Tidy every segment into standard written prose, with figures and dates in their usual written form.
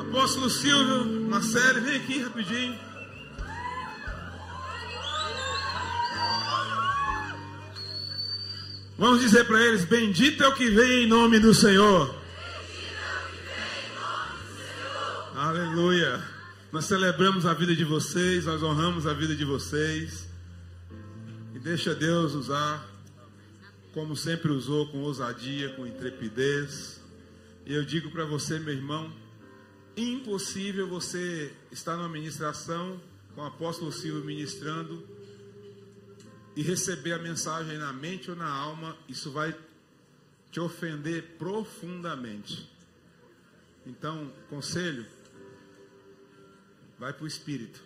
Apóstolo Silvio, Marcelo, vem aqui rapidinho. Vamos dizer para eles: bendito é o que vem em nome do Senhor. Aleluia. Nós celebramos a vida de vocês, nós honramos a vida de vocês. E deixa Deus usar, como sempre usou, com ousadia, com intrepidez. E eu digo para você, meu irmão, impossível você estar numa ministração com o apóstolo Silvio ministrando e receber a mensagem na mente ou na alma. Isso vai te ofender profundamente. Então, conselho, vai para o Espírito.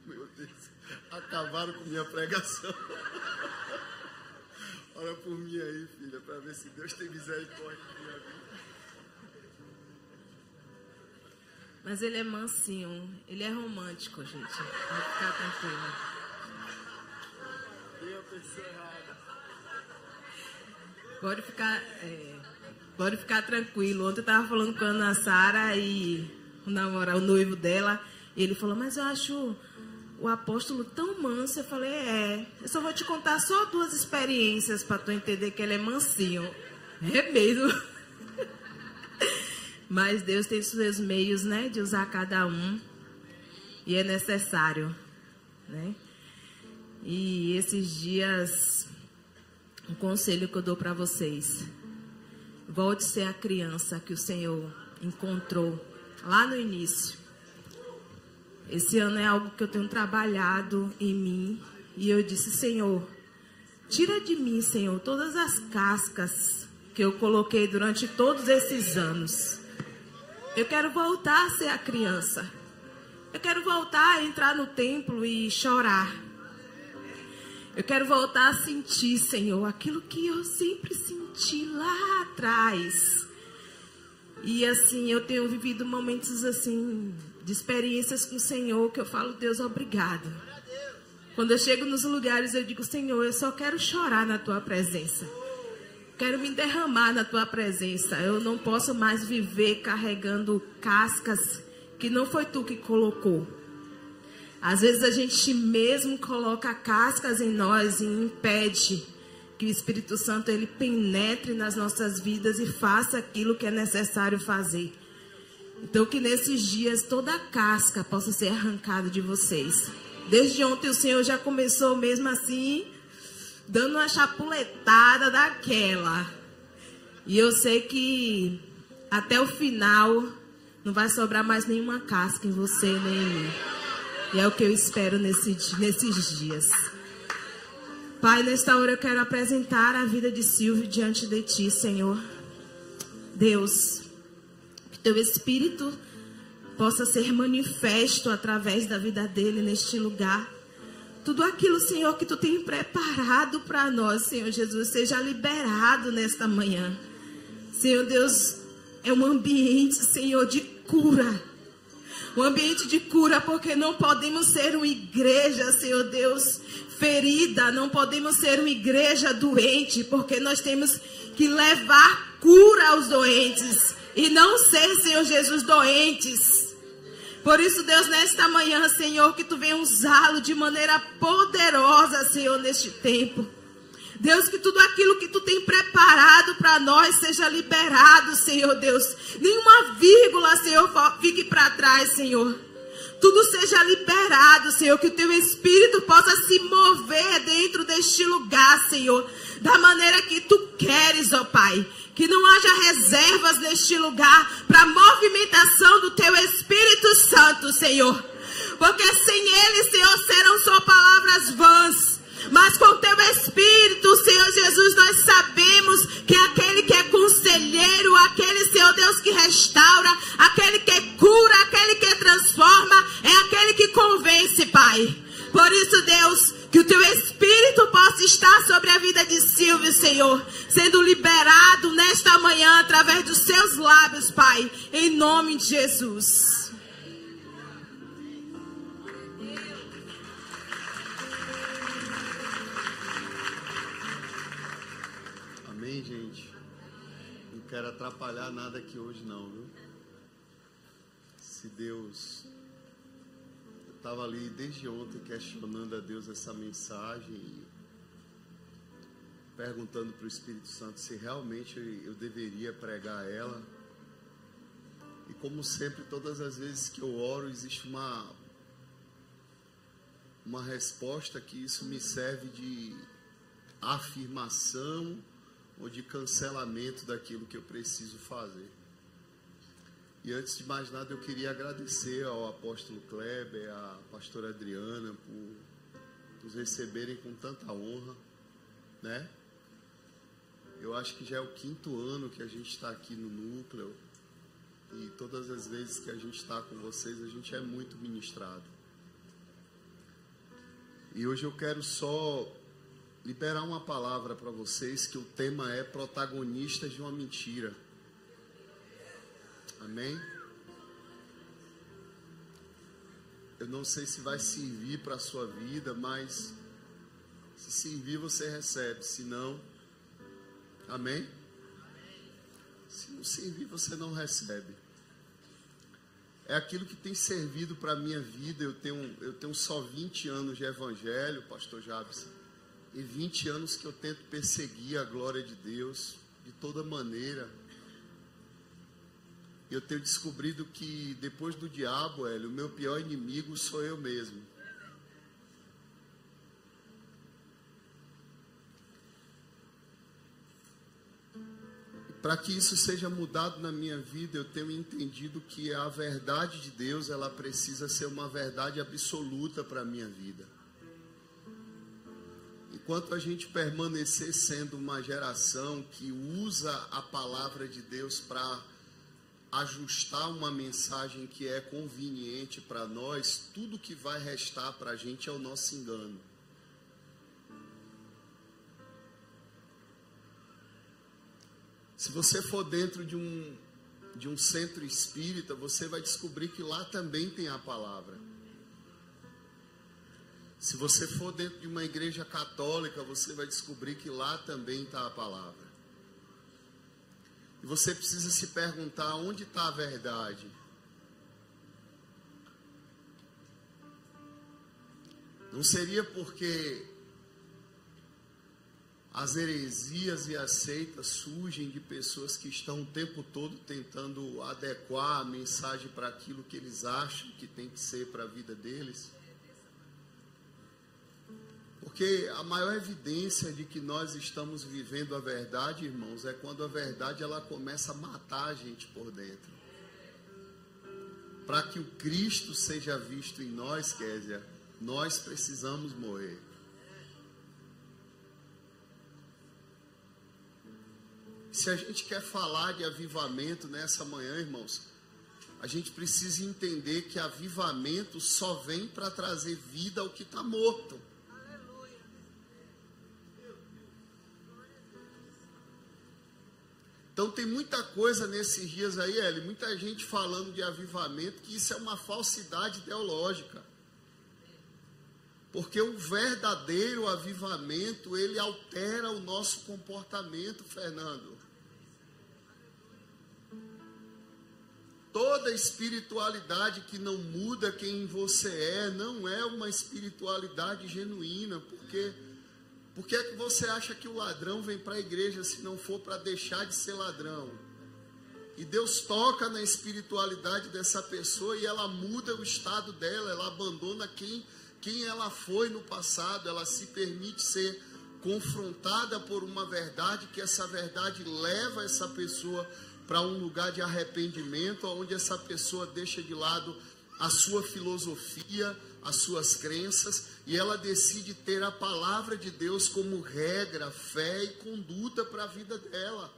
Meu Deus, acabaram com minha pregação. Ora por mim aí, filha, para ver se Deus tem misericórdia de minha vida. Mas ele é mansinho, ele é romântico, gente. Vai ficar tranquilo. Eu pensei errado. Pode ficar tranquilo. Ontem eu estava falando com a Ana Sara e o noivo dela. E ele falou: mas eu acho o apóstolo tão manso. Eu falei: eu só vou te contar só 2 experiências para tu entender que ele é mansinho. É mesmo. Mas Deus tem seus meios, né, de usar cada um. E é necessário, né? E esses dias, um conselho que eu dou para vocês: volte a ser a criança que o Senhor encontrou lá no início. Esse ano é algo que eu tenho trabalhado em mim. E eu disse: Senhor, tira de mim, Senhor, todas as cascas que eu coloquei durante todos esses anos. Eu quero voltar a ser a criança. Eu quero voltar a entrar no templo e chorar. Eu quero voltar a sentir, Senhor, aquilo que eu sempre senti lá atrás. E assim, eu tenho vivido momentos assim, de experiências com o Senhor, que eu falo: Deus, obrigado. Quando eu chego nos lugares, eu digo: Senhor, eu só quero chorar na tua presença. Quero me derramar na tua presença. Eu não posso mais viver carregando cascas que não foi tu que colocou. Às vezes a gente mesmo coloca cascas em nós e impede que o Espírito Santo ele penetre nas nossas vidas e faça aquilo que é necessário fazer. Então que nesses dias toda a casca possa ser arrancada de vocês. Desde ontem o Senhor já começou mesmo assim, dando uma chapuletada daquela. E eu sei que até o final não vai sobrar mais nenhuma casca em você nem em mim. E é o que eu espero nesses dias. Pai, nesta hora eu quero apresentar a vida de Silvio diante de Ti, Senhor. Deus, que Teu Espírito possa ser manifesto através da vida dele neste lugar. Tudo aquilo, Senhor, que Tu tem preparado para nós, Senhor Jesus, seja liberado nesta manhã. Senhor Deus, é um ambiente, Senhor, de cura. Um ambiente de cura, porque não podemos ser uma igreja, Senhor Deus, ferida. Não podemos ser uma igreja doente, porque nós temos que levar cura aos doentes. E não ser, Senhor Jesus, doentes. Por isso, Deus, nesta manhã, Senhor, que Tu venha usá-lo de maneira poderosa, Senhor, neste tempo. Deus, que tudo aquilo que Tu tem preparado para nós seja liberado, Senhor Deus. Nenhuma vírgula, Senhor, fique para trás, Senhor. Tudo seja liberado, Senhor. Que o Teu Espírito possa se mover dentro deste lugar, Senhor. Da maneira que Tu queres, ó Pai. Que não haja reservas neste lugar para a movimentação do Teu Espírito Santo, Senhor. Porque sem Ele, Senhor, serão só palavras vãs. Mas com Teu Espírito, Senhor Jesus, nós sabemos que é aquele que é conselheiro, aquele, Senhor Deus, que restaura, aquele que cura, aquele que transforma, é aquele que convence, Pai. Por isso, Deus, que o Teu Espírito possa estar sobre a vida de Silvio, Senhor, sendo liberado nesta manhã através dos Seus lábios, Pai, em nome de Jesus. quero atrapalhar nada aqui hoje não, viu? Se Deus... Eu estava ali desde ontem questionando a Deus essa mensagem e perguntando para o Espírito Santo se realmente eu deveria pregar ela. E como sempre, todas as vezes que eu oro, existe uma resposta que isso me serve de afirmação ou de cancelamento daquilo que eu preciso fazer. E antes de mais nada, eu queria agradecer ao apóstolo Kleber, à pastora Adriana, por nos receberem com tanta honra, né? Eu acho que já é o 5º ano que a gente está aqui no núcleo, e todas as vezes que a gente está com vocês, a gente é muito ministrado. E hoje eu quero só liberar uma palavra para vocês, que o tema é protagonistas de uma mentira. Amém? Eu não sei se vai servir para a sua vida, mas se servir você recebe, se não, amém? Se não servir você não recebe. É aquilo que tem servido para a minha vida. Eu tenho só 20 anos de evangelho, pastor Jabson, e 20 anos que eu tento perseguir a glória de Deus de toda maneira. Eu tenho descobrido que depois do diabo, o meu pior inimigo sou eu mesmo. Para que isso seja mudado na minha vida, eu tenho entendido que a verdade de Deus, ela precisa ser uma verdade absoluta para a minha vida. Enquanto a gente permanecer sendo uma geração que usa a palavra de Deus para ajustar uma mensagem que é conveniente para nós, tudo que vai restar para a gente é o nosso engano. Se você for dentro de um centro espírita, você vai descobrir que lá também tem a palavra. Se você for dentro de uma igreja católica, você vai descobrir que lá também está a palavra. E você precisa se perguntar onde está a verdade. Não seria porque as heresias e as seitas surgem de pessoas que estão o tempo todo tentando adequar a mensagem para aquilo que eles acham que tem que ser para a vida deles? Porque a maior evidência de que nós estamos vivendo a verdade, irmãos, é quando a verdade ela começa a matar a gente por dentro. Para que o Cristo seja visto em nós, Kézia, nós precisamos morrer. Se a gente quer falar de avivamento nessa manhã, irmãos, a gente precisa entender que avivamento só vem para trazer vida ao que está morto. Então tem muita coisa nesses dias aí, Eli, muita gente falando de avivamento, que isso é uma falsidade ideológica. Porque o verdadeiro avivamento, ele altera o nosso comportamento, Fernando. Toda espiritualidade que não muda quem você é, não é uma espiritualidade genuína. Por que é que você acha que o ladrão vem para a igreja se não for para deixar de ser ladrão? E Deus toca na espiritualidade dessa pessoa e ela muda o estado dela, ela abandona quem ela foi no passado, ela se permite ser confrontada por uma verdade, que essa verdade leva essa pessoa para um lugar de arrependimento, onde essa pessoa deixa de lado a sua filosofia, as suas crenças, e ela decide ter a palavra de Deus como regra, fé e conduta para a vida dela.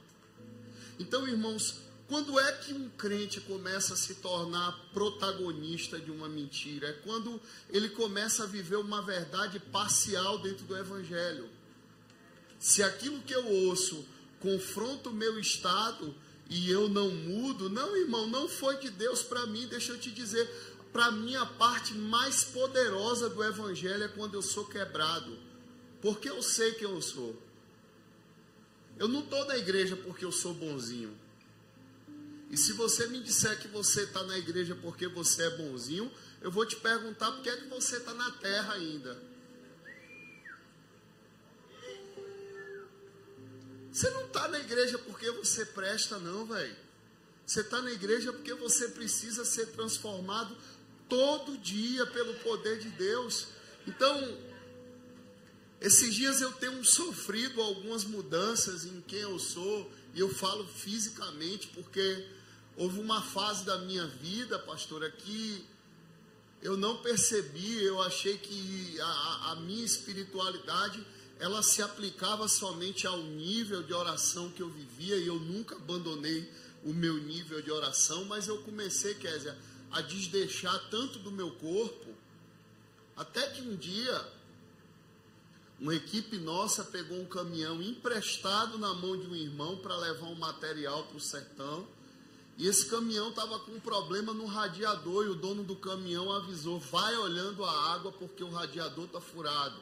Então, irmãos, quando é que um crente começa a se tornar protagonista de uma mentira? É quando ele começa a viver uma verdade parcial dentro do Evangelho. Se aquilo que eu ouço confronta o meu estado e eu não mudo, não, irmão, não foi de Deus para mim. Deixa eu te dizer, para mim a parte mais poderosa do Evangelho é quando eu sou quebrado, porque eu sei quem eu sou. Eu não estou na igreja porque eu sou bonzinho. se você me disser que você está na igreja porque você é bonzinho, eu vou te perguntar por que é que você está na terra ainda. Você não está na igreja porque você presta, não, velho. Você está na igreja porque você precisa ser transformado todo dia pelo poder de Deus. Então, esses dias eu tenho sofrido algumas mudanças em quem eu sou, e eu falo fisicamente, porque houve uma fase da minha vida, pastora, que eu não percebi, eu achei que a minha espiritualidade, ela se aplicava somente ao nível de oração que eu vivia, e eu nunca abandonei o meu nível de oração, mas eu comecei, Kézia, a desdeixar tanto do meu corpo, até que um dia, uma equipe nossa pegou um caminhão emprestado na mão de um irmão para levar um material para o sertão, e esse caminhão estava com um problema no radiador, e o dono do caminhão avisou, vai olhando a água porque o radiador está furado.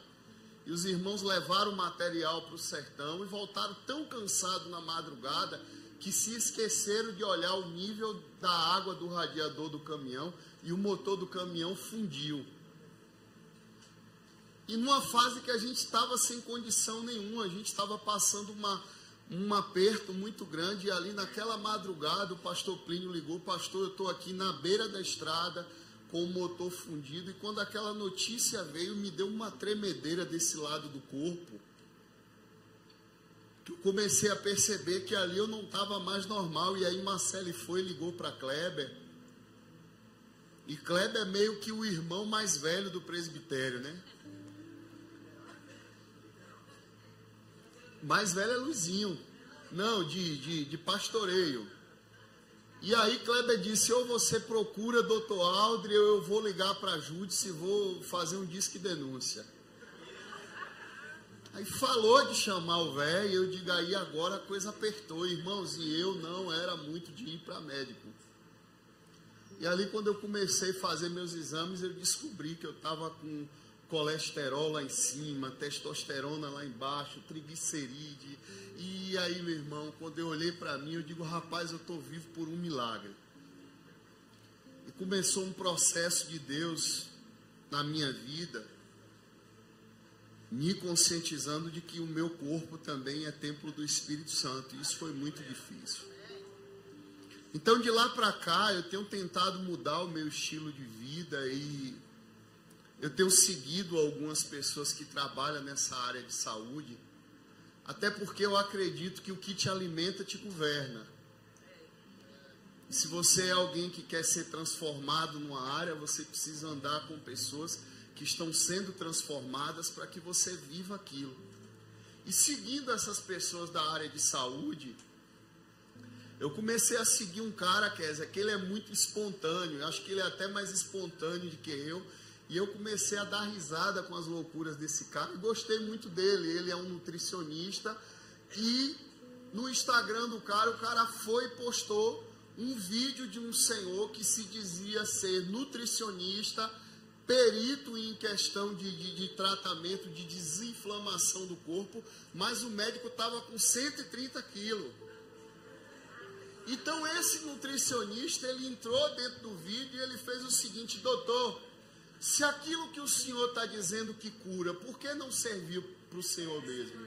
E os irmãos levaram o material para o sertão e voltaram tão cansados na madrugada que se esqueceram de olhar o nível da água do radiador do caminhão, e o motor do caminhão fundiu. E numa fase que a gente estava sem condição nenhuma, a gente estava passando um aperto muito grande, e ali naquela madrugada o pastor Plínio ligou, pastor, eu estou aqui na beira da estrada com o motor fundido, e quando aquela notícia veio, me deu uma tremedeira desse lado do corpo, que eu comecei a perceber que ali eu não estava mais normal, e aí Marcele foi e ligou para Kleber, e Kleber é meio que o irmão mais velho do presbitério, né? Mais velho é Luizinho, não, de pastoreio. E aí Kleber disse, ou você procura doutor Aldri, ou eu vou ligar para a Júdice e vou fazer um disque denúncia. Aí falou de chamar o velho, eu digo, aí agora a coisa apertou, irmãos, e eu não era muito de ir para médico. E ali quando eu comecei a fazer meus exames, eu descobri que eu estava com colesterol lá em cima, testosterona lá embaixo, triglicerídeo. E aí, meu irmão, quando eu olhei para mim, eu digo, rapaz, eu estou vivo por um milagre. E começou um processo de Deus na minha vida, me conscientizando de que o meu corpo também é templo do Espírito Santo. E isso foi muito difícil. Então, de lá para cá, eu tenho tentado mudar o meu estilo de vida, e eu tenho seguido algumas pessoas que trabalham nessa área de saúde, até porque eu acredito que o que te alimenta te governa. E se você é alguém que quer ser transformado numa área, você precisa andar com pessoas que estão sendo transformadas para que você viva aquilo. E seguindo essas pessoas da área de saúde, eu comecei a seguir um cara, Kézia, que ele é muito espontâneo, eu acho que ele é até mais espontâneo do que eu, e eu comecei a dar risada com as loucuras desse cara, e gostei muito dele. Ele é um nutricionista, e no Instagram do cara, o cara foi e postou um vídeo de um senhor que se dizia ser nutricionista, perito em questão de tratamento de desinflamação do corpo, mas o médico estava com 130 quilos. Então esse nutricionista, ele entrou dentro do vídeo e ele fez o seguinte, doutor, se aquilo que o senhor está dizendo que cura, por que não serviu para o senhor mesmo?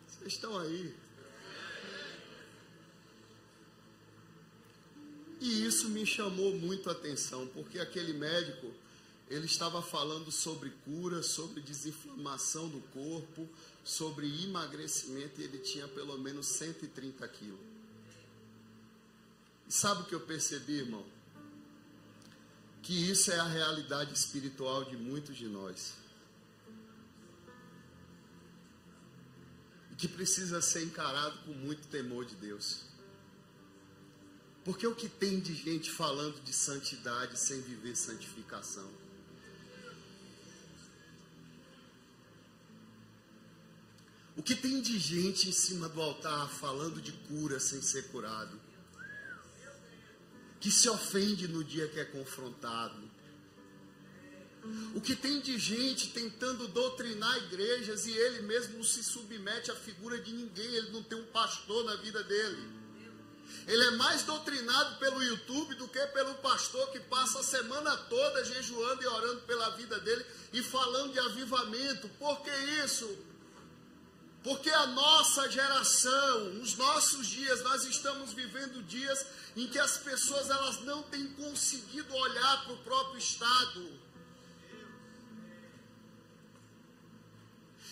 Vocês estão aí? E isso me chamou muito a atenção, porque aquele médico, ele estava falando sobre cura, sobre desinflamação do corpo, sobre emagrecimento, e ele tinha pelo menos 130 quilos. E sabe o que eu percebi, irmão? Que isso é a realidade espiritual de muitos de nós. E que precisa ser encarado com muito temor de Deus. Porque o que tem de gente falando de santidade sem viver santificação? O que tem de gente em cima do altar falando de cura sem ser curado? Que se ofende no dia que é confrontado, O que tem de gente tentando doutrinar igrejas e ele mesmo não se submete à figura de ninguém, ele não tem um pastor na vida dele. Ele é mais doutrinado pelo YouTube do que pelo pastor que passa a semana toda jejuando e orando pela vida dele e falando de avivamento. Por que isso? Porque a nossa geração, os nossos dias, nós estamos vivendo dias em que as pessoas elas não têm conseguido olhar para o próprio estado.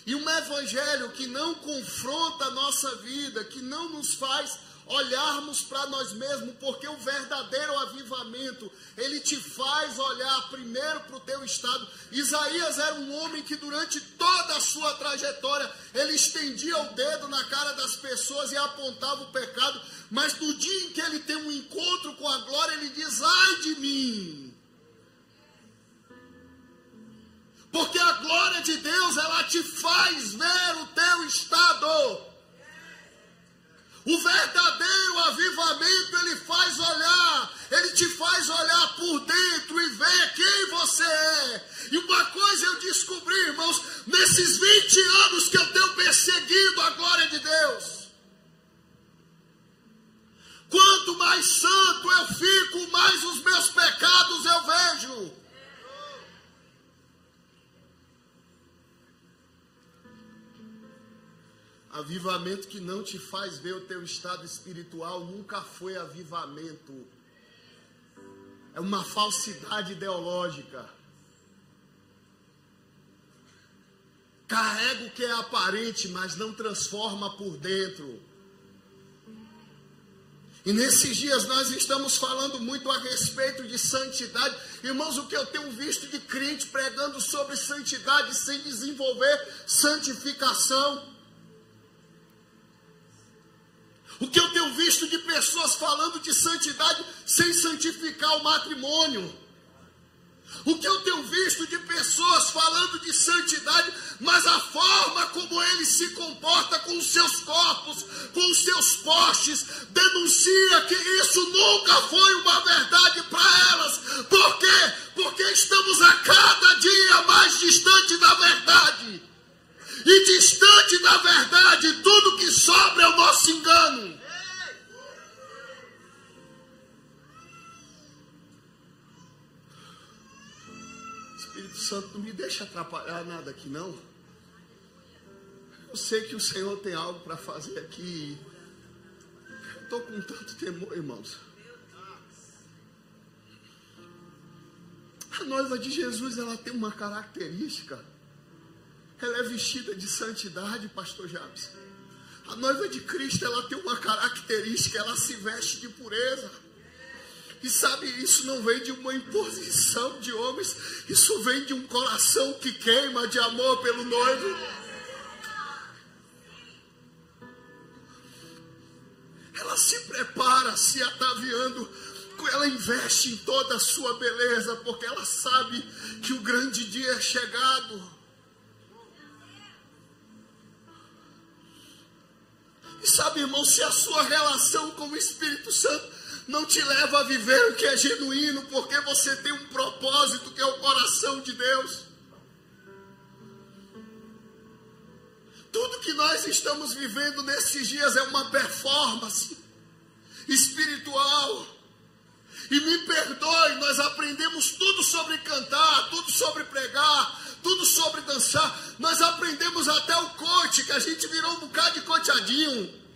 E um evangelho que não confronta a nossa vida, que não nos faz olharmos para nós mesmos, porque o verdadeiro avivamento, ele te faz olhar primeiro para o teu estado. Isaías era um homem que durante toda a sua trajetória, ele estendia o dedo na cara das pessoas e apontava o pecado, mas no dia em que ele tem um encontro com a glória, ele diz: ai de mim! Porque a glória de Deus, ela te faz ver o teu estado. O verdadeiro avivamento, ele faz olhar, ele te faz olhar por dentro e ver quem você é. E uma coisa eu descobri, irmãos, nesses 20 anos que eu tenho perseguido a glória de Deus. Quanto mais santo eu fico, mais os meus pecados eu vejo. Avivamento que não te faz ver o teu estado espiritual nunca foi avivamento. É uma falsidade ideológica. Carrega o que é aparente, mas não transforma por dentro. E nesses dias nós estamos falando muito a respeito de santidade. Irmãos, o que eu tenho visto de crente pregando sobre santidade sem desenvolver santificação. O que eu tenho visto de pessoas falando de santidade sem santificar o matrimônio. O que eu tenho visto de pessoas falando de santidade, mas a forma como ele se comporta com os seus corpos, com os seus postes, denuncia que isso nunca foi uma verdade para elas. Por quê? Porque estamos a cada dia mais distante da verdade. E distante da verdade, tudo que sobra é o nosso engano. Espírito Santo, não me deixa atrapalhar nada aqui, não. Eu sei que o Senhor tem algo para fazer aqui. Eu estou com tanto temor, irmãos. A noiva de Jesus, ela tem uma característica. Ela é vestida de santidade, pastor Jabes. A noiva de Cristo, ela tem uma característica, ela se veste de pureza. E sabe, isso não vem de uma imposição de homens, isso vem de um coração que queima de amor pelo noivo. Ela se prepara, se ataviando, ela investe em toda a sua beleza, porque ela sabe que o grande dia é chegado. E sabe, irmão, se a sua relação com o Espírito Santo não te leva a viver o que é genuíno, porque você tem um propósito que é o coração de Deus. Tudo que nós estamos vivendo nesses dias é uma performance espiritual. E me perdoe, nós aprendemos tudo sobre cantar, tudo sobre pregar, tudo sobre dançar. Nós aprendemos até o coach, que a gente virou um bocado de coteadinho.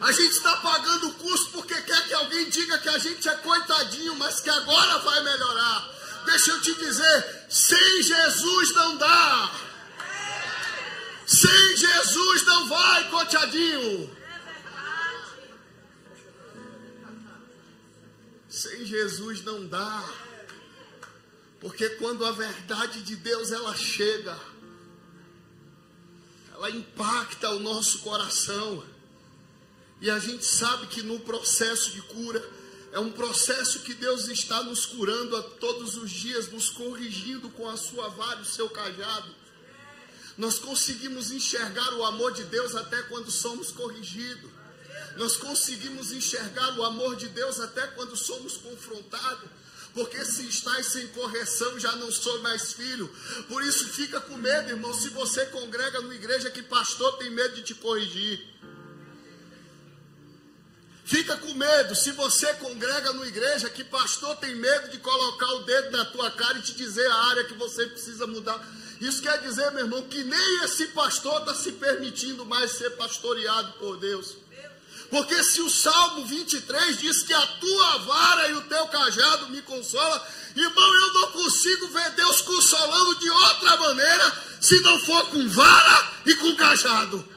A gente está pagando o curso porque quer que alguém diga que a gente é coitadinho, mas que agora vai melhorar. Deixa eu te dizer, sem Jesus não dá. Sem Jesus não vai, coteadinho. Sem Jesus não dá. Porque quando a verdade de Deus ela chega, ela impacta o nosso coração. E a gente sabe que no processo de cura, é um processo que Deus está nos curando a todos os dias, nos corrigindo com a sua vara e o seu cajado. Nós conseguimos enxergar o amor de Deus até quando somos corrigidos. Nós conseguimos enxergar o amor de Deus até quando somos confrontados. Porque se estás sem correção, já não sou mais filho. Por isso fica com medo, irmão, se você congrega numa igreja que pastor tem medo de te corrigir. Fica com medo se você congrega numa igreja que pastor tem medo de colocar o dedo na tua cara e te dizer a área que você precisa mudar. Isso quer dizer, meu irmão, que nem esse pastor está se permitindo mais ser pastoreado por Deus. Porque se o Salmo 23 diz que a tua vara e o teu cajado me consola, irmão, eu não consigo ver Deus consolando de outra maneira, se não for com vara e com cajado.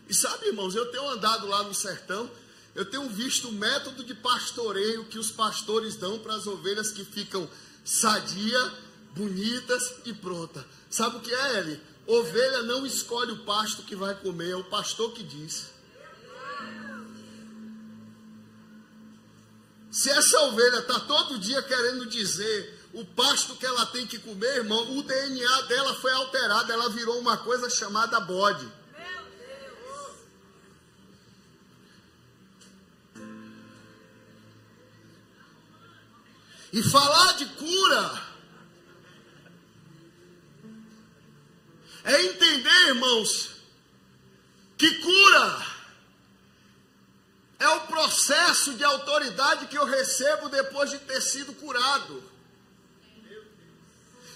E sabe, irmãos, eu tenho andado lá no sertão, eu tenho visto o método de pastoreio que os pastores dão para as ovelhas que ficam sadia, bonitas e prontas. Sabe o que é, Eli? Ovelha não escolhe o pasto que vai comer, é o pastor que diz. Se essa ovelha está todo dia querendo dizer o pasto que ela tem que comer, irmão, o DNA dela foi alterado, ela virou uma coisa chamada bode. E falar de cura é entender, irmãos, que cura é o processo de autoridade que eu recebo depois de ter sido curado.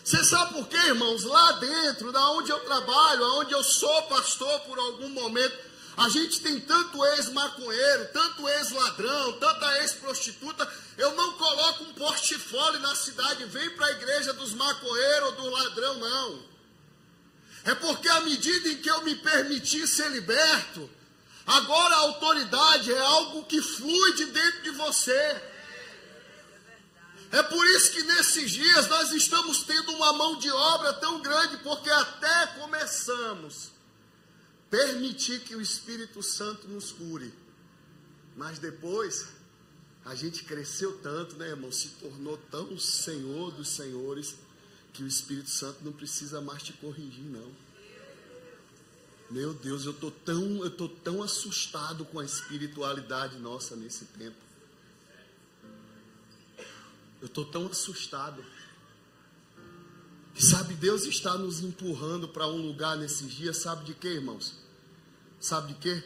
Você sabe por quê, irmãos? Lá dentro, da onde eu trabalho, onde eu sou pastor por algum momento, a gente tem tanto ex-maconheiro, tanto ex-ladrão, tanta ex-prostituta. Eu não coloco um portfólio na cidade, vem para a igreja dos maconheiros ou do ladrão, não. É porque à medida em que eu me permiti ser liberto, agora a autoridade é algo que flui de dentro de você. É por isso que nesses dias nós estamos tendo uma mão de obra tão grande, porque até começamos a permitir que o Espírito Santo nos cure. Mas depois, a gente cresceu tanto, né, irmão? Se tornou tão Senhor dos senhores, que o Espírito Santo não precisa mais te corrigir, não. Meu Deus, eu tô tão assustado com a espiritualidade nossa nesse tempo. Eu estou tão assustado. E sabe, Deus está nos empurrando para um lugar nesses dias, sabe de quê, irmãos? Sabe de quê?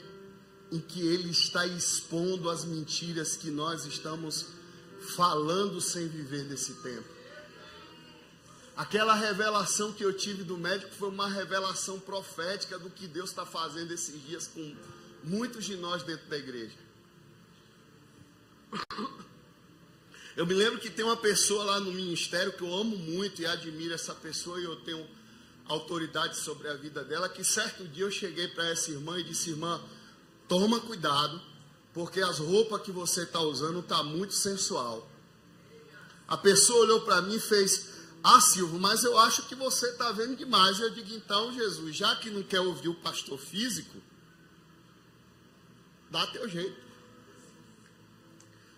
Em que Ele está expondo as mentiras que nós estamos falando sem viver nesse tempo. Aquela revelação que eu tive do médico foi uma revelação profética do que Deus está fazendo esses dias com muitos de nós dentro da igreja. Eu me lembro que tem uma pessoa lá no ministério que eu amo muito e admiro essa pessoa, e eu tenho autoridade sobre a vida dela, que certo dia eu cheguei para essa irmã e disse: irmã, toma cuidado, porque as roupas que você está usando estão muito sensual. A pessoa olhou para mim e fez: ah, Silvio, mas eu acho que você está vendo demais. Eu digo: então, Jesus, já que não quer ouvir o pastor físico, dá teu jeito.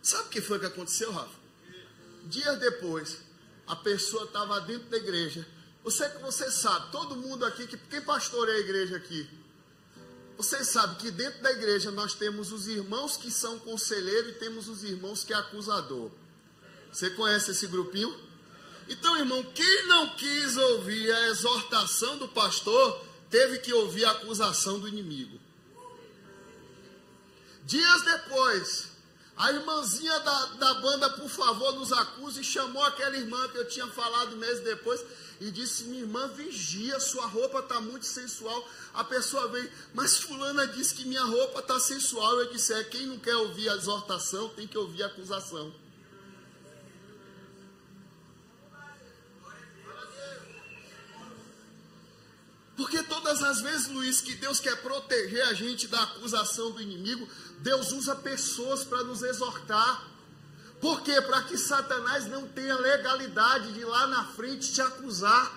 Sabe o que foi que aconteceu, Rafa? Dias depois, a pessoa estava dentro da igreja. Você sabe, todo mundo aqui, quem pastoreia a igreja aqui, você sabe que dentro da igreja nós temos os irmãos que são conselheiros e temos os irmãos que é acusador. Você conhece esse grupinho? Então, irmão, quem não quis ouvir a exortação do pastor, teve que ouvir a acusação do inimigo. Dias depois, a irmãzinha da banda, por favor, nos acuse, e chamou aquela irmã que eu tinha falado meses depois e disse: minha irmã, vigia, sua roupa está muito sensual. A pessoa veio: mas fulana disse que minha roupa está sensual. Eu disse: quem não quer ouvir a exortação tem que ouvir a acusação. Porque todas as vezes, Luiz, que Deus quer proteger a gente da acusação do inimigo, Deus usa pessoas para nos exortar. Por quê? Para que Satanás não tenha legalidade de ir lá na frente te acusar.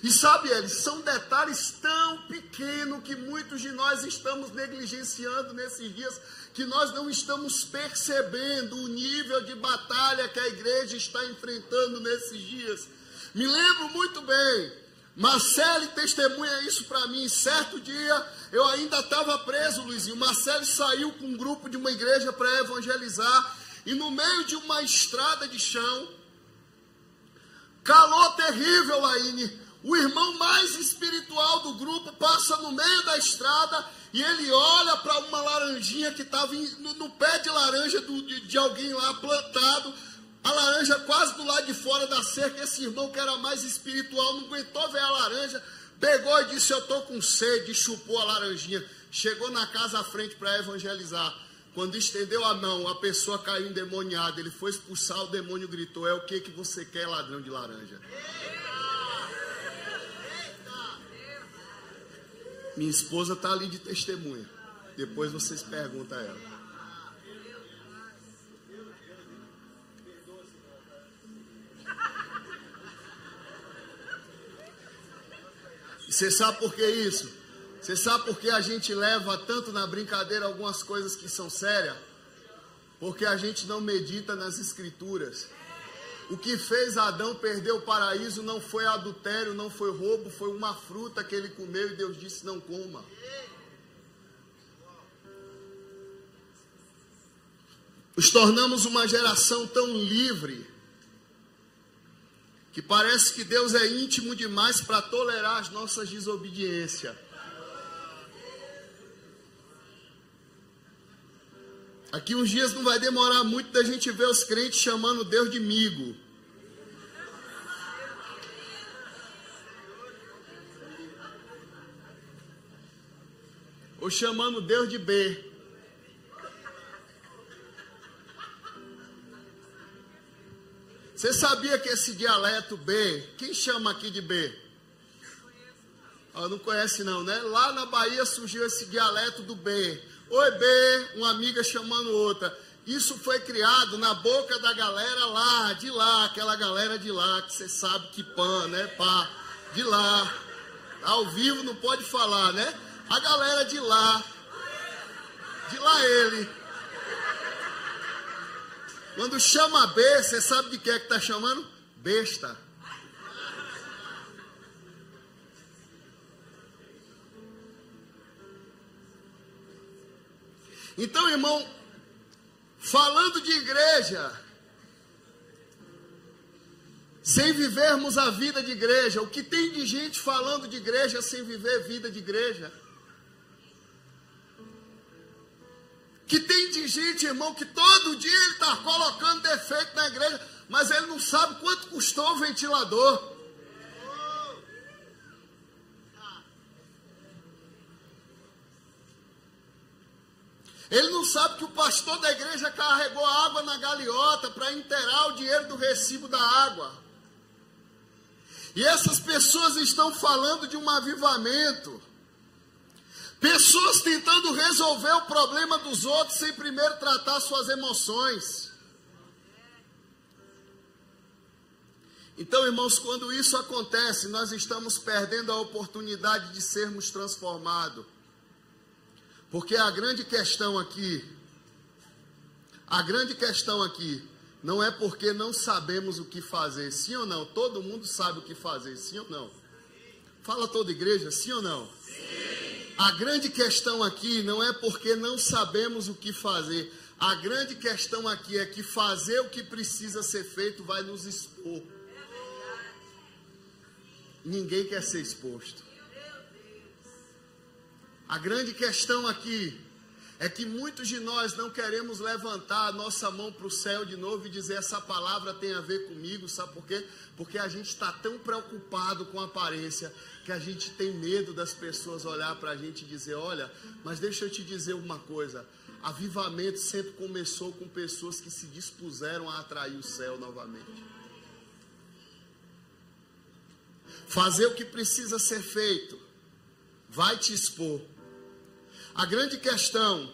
E sabe, eles são detalhes tão pequenos que muitos de nós estamos negligenciando nesses dias, que nós não estamos percebendo o nível de batalha que a igreja está enfrentando nesses dias. Me lembro muito bem, Marcele testemunha isso para mim. Certo dia, eu ainda estava preso, Luizinho. Marcele saiu com um grupo de uma igreja para evangelizar. E no meio de uma estrada de chão, calor terrível, Laine. O irmão mais espiritual do grupo passa no meio da estrada e ele olha para uma laranjinha que estava no pé de laranja de alguém lá plantado. A laranja quase do lado de fora da cerca. Esse irmão que era mais espiritual não aguentou ver a laranja, pegou e disse: eu estou com sede, e chupou a laranjinha. Chegou na casa à frente para evangelizar. Quando estendeu a mão, a pessoa caiu endemoniada. Ele foi expulsar, o demônio gritou: é o que você quer, ladrão de laranja? Minha esposa está ali de testemunha. Depois vocês perguntam a ela. E você sabe por que isso? Você sabe por que a gente leva tanto na brincadeira algumas coisas que são sérias? Porque a gente não medita nas escrituras. O que fez Adão perder o paraíso não foi adultério, não foi roubo, foi uma fruta que ele comeu e Deus disse: não coma. Nos tornamos uma geração tão livre que parece que Deus é íntimo demais para tolerar as nossas desobediências. Aqui uns dias não vai demorar muito da gente ver os crentes chamando Deus de migo. Ou chamando Deus de B. Você sabia que esse dialeto B, quem chama aqui de B? Oh, não conhece não, né? Lá na Bahia surgiu esse dialeto do B. Oi, B, uma amiga chamando outra. Isso foi criado na boca da galera lá, de lá, aquela galera de lá, que você sabe que pã, né, pá, de lá. Ao vivo não pode falar, né? A galera de lá ele. Quando chama B, você sabe de que é que tá chamando? Besta. Então, irmão, falando de igreja, sem vivermos a vida de igreja, o que tem de gente falando de igreja sem viver vida de igreja? Que tem de gente, irmão, que todo dia ele está colocando defeito na igreja, mas ele não sabe quanto custou o ventilador. Ele não sabe que o pastor da igreja carregou água na galeota para inteirar o dinheiro do recibo da água. E essas pessoas estão falando de um avivamento. Pessoas tentando resolver o problema dos outros sem primeiro tratar suas emoções. Então, irmãos, quando isso acontece, nós estamos perdendo a oportunidade de sermos transformados. Porque a grande questão aqui não é porque não sabemos o que fazer, sim ou não? Todo mundo sabe o que fazer, sim ou não? Fala toda igreja, sim ou não? Sim. A grande questão aqui não é porque não sabemos o que fazer. A grande questão aqui é que fazer o que precisa ser feito vai nos expor. Ninguém quer ser exposto. A grande questão aqui é que muitos de nós não queremos levantar a nossa mão para o céu de novo e dizer: essa palavra tem a ver comigo. Sabe por quê? Porque a gente está tão preocupado com a aparência que a gente tem medo das pessoas olhar para a gente e dizer: olha, mas deixa eu te dizer uma coisa, avivamento sempre começou com pessoas que se dispuseram a atrair o céu novamente. Fazer o que precisa ser feito vai te expor. A grande questão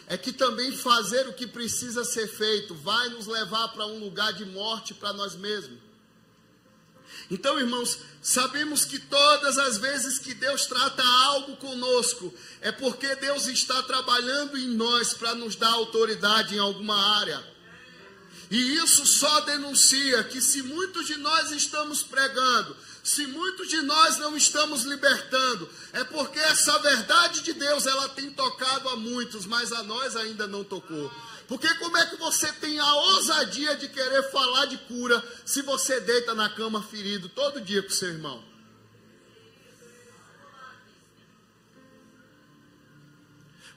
é que também fazer o que precisa ser feito vai nos levar para um lugar de morte para nós mesmos. Então, irmãos, sabemos que todas as vezes que Deus trata algo conosco, é porque Deus está trabalhando em nós para nos dar autoridade em alguma área. E isso só denuncia que se muitos de nós estamos pregando, se muitos de nós não estamos libertando, é porque essa verdade de Deus, ela tem tocado a muitos, mas a nós ainda não tocou. Porque como é que você tem a ousadia de querer falar de cura se você deita na cama ferido todo dia com seu irmão?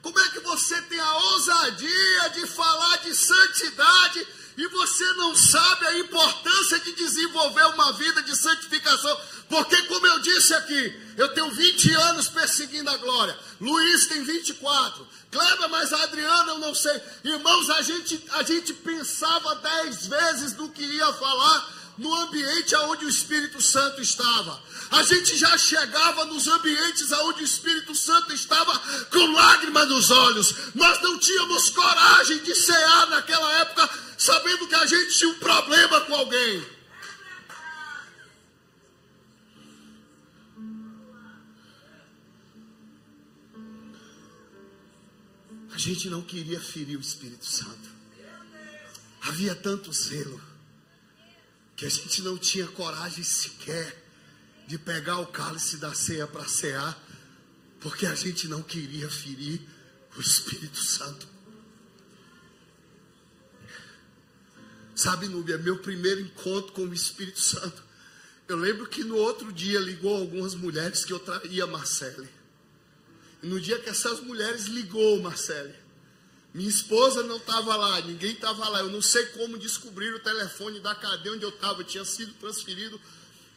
Como é que você tem a ousadia de falar de santidade e você não sabe a importância de desenvolver uma vida de santificação? Porque, como eu disse aqui, eu tenho 20 anos perseguindo a glória. Luiz tem 24. Kleber, mas a Adriana eu não sei. Irmãos, a gente pensava 10 vezes do que ia falar no ambiente onde o Espírito Santo estava. A gente já chegava nos ambientes onde o Espírito Santo estava com lágrimas nos olhos. Nós não tínhamos coragem de cear naquela época, sabendo que a gente tinha um problema com alguém. A gente não queria ferir o Espírito Santo. Havia tanto zelo que a gente não tinha coragem sequer de pegar o cálice da ceia para cear, porque a gente não queria ferir o Espírito Santo. Sabe, Núbia, meu primeiro encontro com o Espírito Santo, eu lembro que no outro dia ligou algumas mulheres que eu traía Marcele. E no dia que essas mulheres ligou, Marcele, minha esposa não estava lá, ninguém estava lá. Eu não sei como descobrir o telefone da cadeia onde eu estava. Eu tinha sido transferido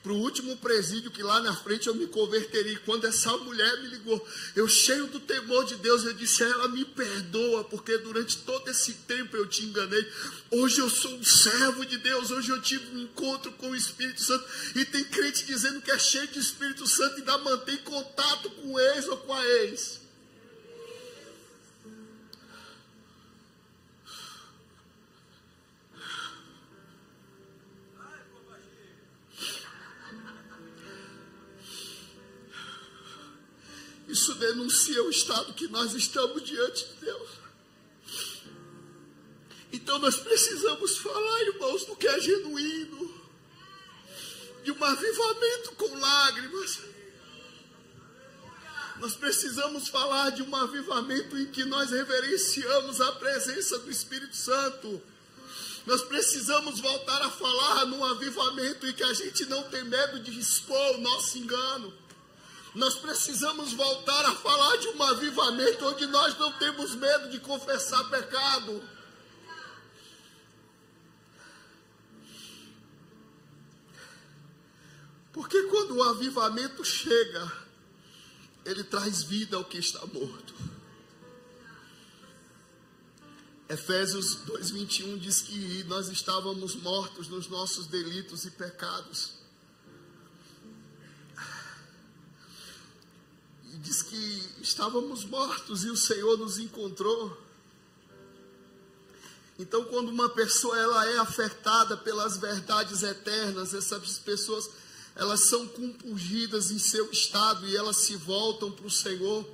para o último presídio, que lá na frente eu me converteria. E quando essa mulher me ligou, eu cheio do temor de Deus, eu disse a ela: me perdoa, porque durante todo esse tempo eu te enganei. Hoje eu sou um servo de Deus, hoje eu tive um encontro com o Espírito Santo. E tem crente dizendo que é cheio de Espírito Santo e ainda mantém contato com o ex ou com a ex. Isso denuncia o estado que nós estamos diante de Deus. Então nós precisamos falar, irmãos, do que é genuíno, de um avivamento com lágrimas. Nós precisamos falar de um avivamento em que nós reverenciamos a presença do Espírito Santo. Nós precisamos voltar a falar num avivamento em que a gente não tem medo de expor o nosso engano. Nós precisamos voltar a falar de um avivamento onde nós não temos medo de confessar pecado. Porque quando o avivamento chega, ele traz vida ao que está morto. Efésios 2:21 diz que nós estávamos mortos nos nossos delitos e pecados. Diz que estávamos mortos e o Senhor nos encontrou. Então, quando uma pessoa ela é afetada pelas verdades eternas, essas pessoas elas são compungidas em seu estado e elas se voltam para o Senhor.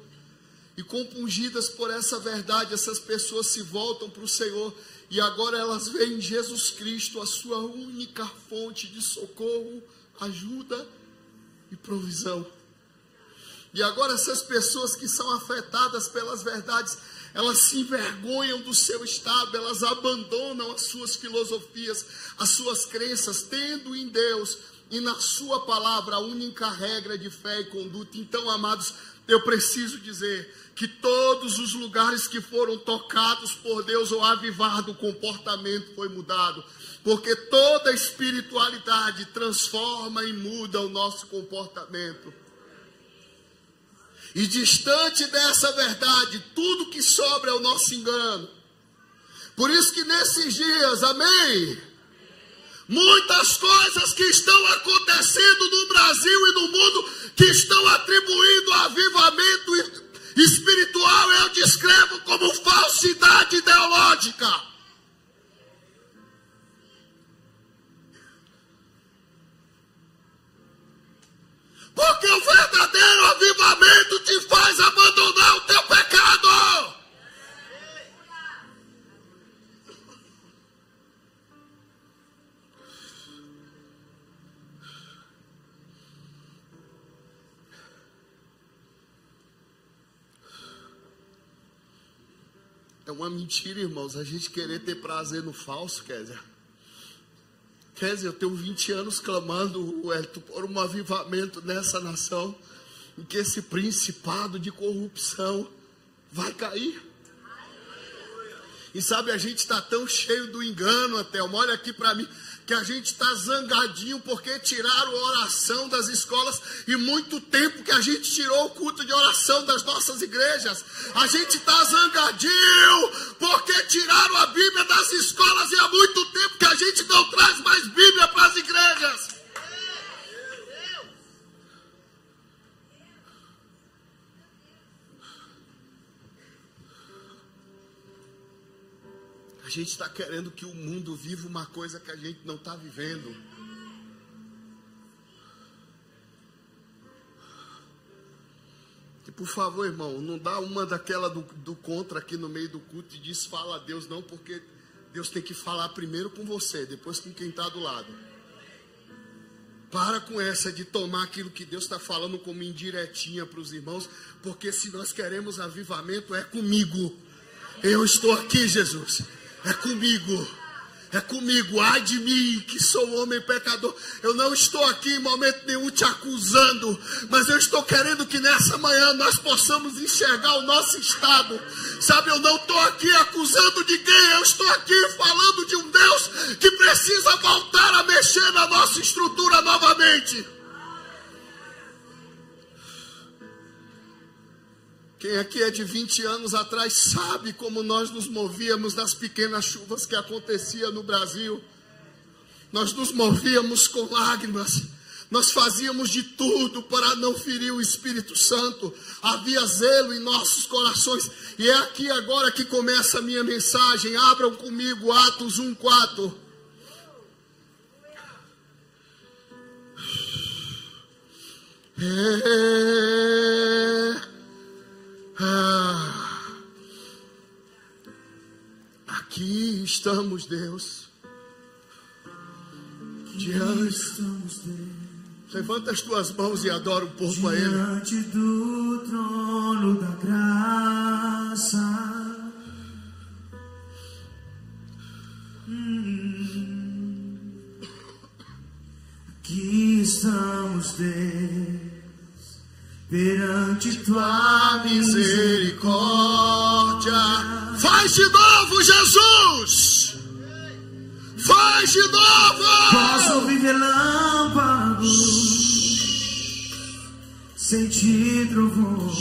E compungidas por essa verdade, essas pessoas se voltam para o Senhor. E agora elas veem em Jesus Cristo a sua única fonte de socorro, ajuda e provisão. E agora essas pessoas que são afetadas pelas verdades, elas se envergonham do seu estado, elas abandonam as suas filosofias, as suas crenças, tendo em Deus e na sua palavra a única regra de fé e conduta. Então, amados, eu preciso dizer que todos os lugares que foram tocados por Deus ou avivado, o comportamento foi mudado. Porque toda espiritualidade transforma e muda o nosso comportamento. E distante dessa verdade, tudo que sobra é o nosso engano. Por isso que nesses dias, amém, muitas coisas que estão acontecendo no Brasil e no mundo, que estão atribuindo avivamento espiritual, eu descrevo como falsidade ideológica. Porque o verdadeiro avivamento te faz abandonar o teu pecado. É uma mentira, irmãos, a gente querer ter prazer no falso, Kézia. Kézia, eu tenho 20 anos clamando, Wellington, por um avivamento nessa nação, em que esse principado de corrupção vai cair. E sabe, a gente está tão cheio do engano, Thelma, olha aqui para mim, que a gente está zangadinho porque tiraram a oração das escolas e muito tempo que a gente tirou o culto de oração das nossas igrejas. A gente está zangadinho porque tiraram a Bíblia das escolas e há muito tempo que a gente não traz mais Bíblia para as igrejas. A gente está querendo que o mundo viva uma coisa que a gente não está vivendo. E por favor, irmão, não dá uma daquela do contra aqui no meio do culto e diz fala a Deus, não, porque Deus tem que falar primeiro com você, depois com quem está do lado. Para com essa de tomar aquilo que Deus está falando como indiretinha para os irmãos, porque se nós queremos avivamento, é comigo. Eu estou aqui, Jesus. É comigo, ai de mim, que sou homem pecador. Eu não estou aqui em momento nenhum te acusando, mas eu estou querendo que nessa manhã nós possamos enxergar o nosso estado. Sabe, eu não estou aqui acusando ninguém, eu estou aqui falando de um Deus que precisa voltar a mexer na nossa estrutura novamente. Quem aqui é de 20 anos atrás sabe como nós nos movíamos nas pequenas chuvas que acontecia no Brasil. Nós nos movíamos com lágrimas. Nós fazíamos de tudo para não ferir o Espírito Santo. Havia zelo em nossos corações. E é aqui agora que começa a minha mensagem. Abram comigo Atos 1:4. Aqui estamos, Deus. Levanta as tuas mãos e adora um pouco a Ele. Diante do trono da graça. Aqui estamos, Deus. Perante tua misericórdia. Faz de novo, Jesus! Faz de novo! Posso ouvir relâmpagos, sentir trovões.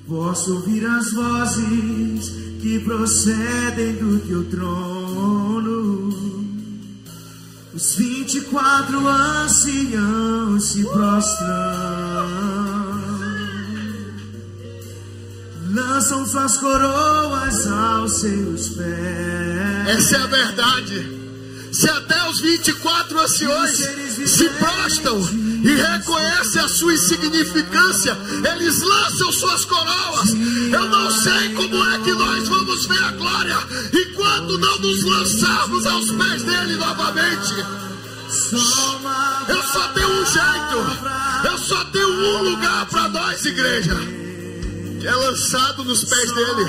Posso ouvir as vozes que procedem do teu trono. Os 24 anciãos se prostram, lançam suas coroas aos seus pés. Essa é a verdade. Se até os 24 anciões se prostram e reconhecem a sua insignificância, eles lançam suas coroas. Eu não sei como é que nós vamos ver a glória enquanto não nos lançarmos aos pés dele novamente. Eu só tenho um jeito, eu só tenho um lugar para nós, igreja, que é lançado nos pés dele.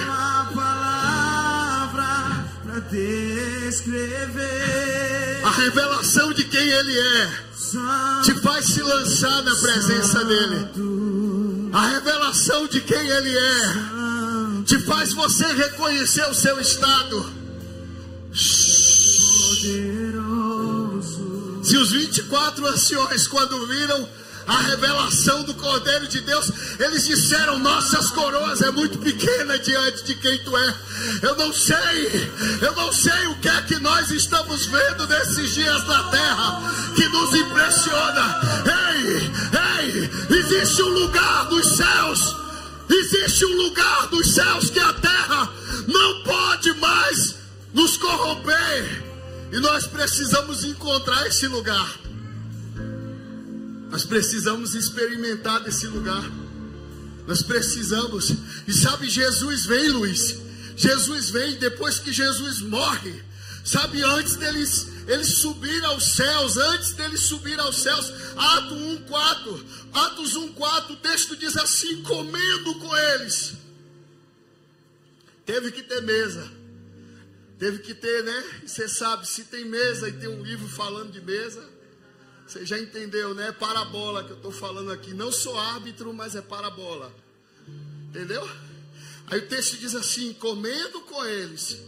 A revelação de quem ele é te faz se lançar na presença dele. A revelação de quem ele é te faz você reconhecer o seu estado. Se os 24 anciões, quando viram a revelação do Cordeiro de Deus, eles disseram: nossas coroas é muito pequena diante de quem tu é. Eu não sei o que é que nós estamos vendo nesses dias na terra que nos impressiona. Ei, existe um lugar dos céus, existe um lugar dos céus que a terra não pode mais nos corromper, e nós precisamos encontrar esse lugar. Nós precisamos experimentar desse lugar. Nós precisamos. E sabe, Jesus vem, Luiz. Jesus vem depois que Jesus morre. Sabe, antes deles subir aos céus. Antes deles subir aos céus. Atos 1:4. O texto diz assim: comendo com eles. Teve que ter mesa. Teve que ter, né? Você sabe, se tem mesa e tem um livro falando de mesa, você já entendeu, né? Parabola que eu estou falando aqui. Não sou árbitro, mas é parabola. Entendeu? Aí o texto diz assim: comendo com eles,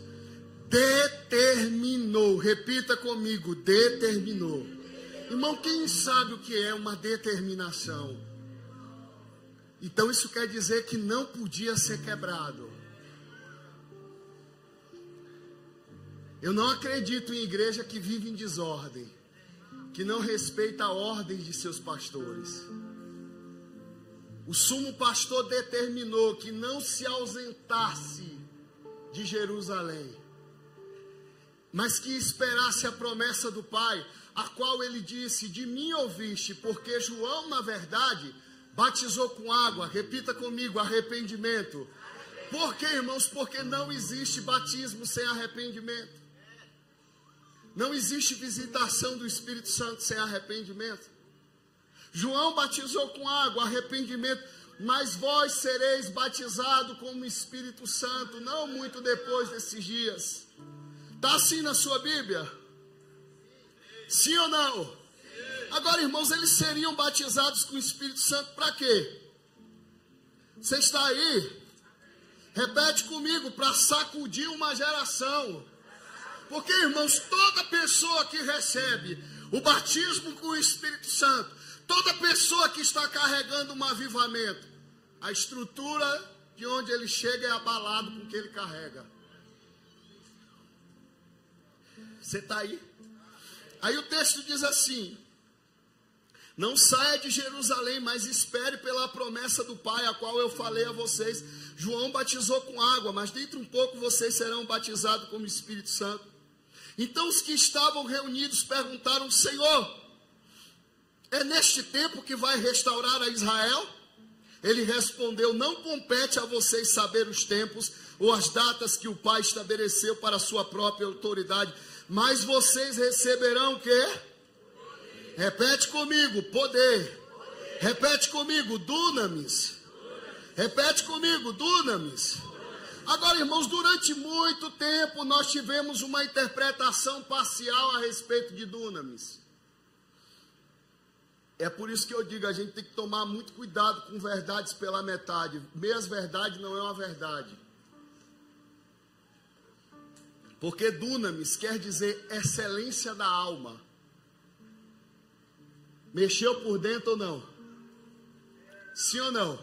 determinou. Repita comigo: determinou. Irmão, quem sabe o que é uma determinação? Então isso quer dizer que não podia ser quebrado. Eu não acredito em igreja que vive em desordem, que não respeita a ordem de seus pastores. O sumo pastor determinou que não se ausentasse de Jerusalém, mas que esperasse a promessa do Pai, a qual ele disse: de mim ouviste, porque João, na verdade, batizou com água. Repita comigo: arrependimento. Por quê, irmãos? Porque não existe batismo sem arrependimento. Não existe visitação do Espírito Santo sem arrependimento. João batizou com água, arrependimento, mas vós sereis batizados com o Espírito Santo, não muito depois desses dias. Está assim na sua Bíblia? Sim ou não? Agora, irmãos, eles seriam batizados com o Espírito Santo para quê? Você está aí? Repete comigo: para sacudir uma geração. Porque, irmãos, toda pessoa que recebe o batismo com o Espírito Santo, toda pessoa que está carregando um avivamento, a estrutura de onde ele chega é abalada com o que ele carrega. Você está aí? Aí o texto diz assim: não saia de Jerusalém, mas espere pela promessa do Pai, a qual eu falei a vocês. João batizou com água, mas dentro um pouco vocês serão batizados com o Espírito Santo. Então os que estavam reunidos perguntaram: Senhor, é neste tempo que vai restaurar a Israel? Ele respondeu: não compete a vocês saber os tempos ou as datas que o Pai estabeleceu para a sua própria autoridade, mas vocês receberão o quê? Repete comigo: poder. Repete comigo: dunamis. Repete comigo: dunamis. Agora, irmãos, durante muito tempo nós tivemos uma interpretação parcial a respeito de dunamis. É por isso que eu digo, a gente tem que tomar muito cuidado com verdades pela metade. Meias verdades não é uma verdade. Porque dunamis quer dizer excelência da alma. Mexeu por dentro ou não? Sim ou não?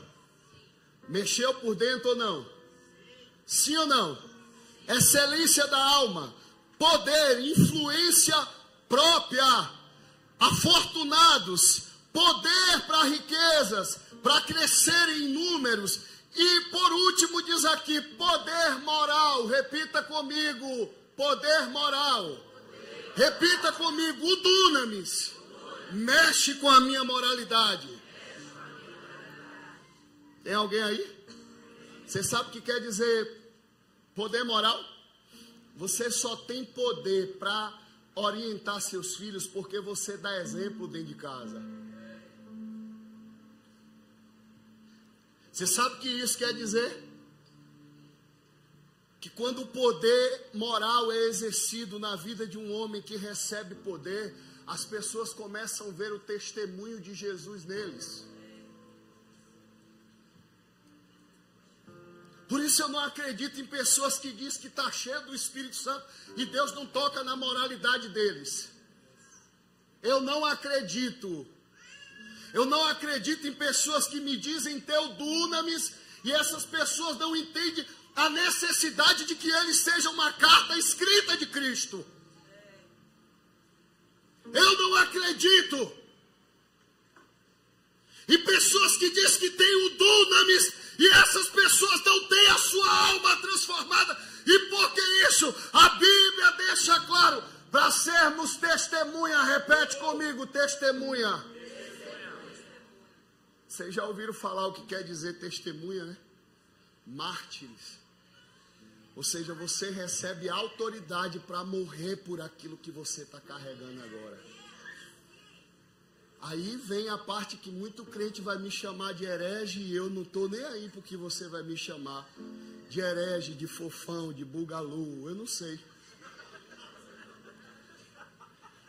Mexeu por dentro ou não? Sim ou não? Excelência da alma, poder, influência própria, afortunados, poder para riquezas, para crescer em números. E por último diz aqui, poder moral. Repita comigo: poder moral. Repita comigo: o dunamis mexe com a minha moralidade. Tem alguém aí? Você sabe o que quer dizer poder moral? Você só tem poder para orientar seus filhos porque você dá exemplo dentro de casa. Você sabe o que isso quer dizer? Que quando o poder moral é exercido na vida de um homem que recebe poder, as pessoas começam a ver o testemunho de Jesus neles. Por isso eu não acredito em pessoas que dizem que está cheio do Espírito Santo e Deus não toca na moralidade deles. Eu não acredito. Eu não acredito em pessoas que me dizem ter o dunamis e essas pessoas não entendem a necessidade de que ele seja uma carta escrita de Cristo. Eu não acredito em pessoas que dizem que tem o dunamis e essas pessoas não têm a sua alma transformada. E por que isso? A Bíblia deixa claro, para sermos testemunha. Repete comigo: testemunha. Vocês já ouviram falar o que quer dizer testemunha, né? Mártires. Ou seja, você recebe autoridade para morrer por aquilo que você está carregando agora. Aí vem a parte que muito crente vai me chamar de herege e eu não estou nem aí porque você vai me chamar. de herege, de fofão, de bugalu, eu não sei.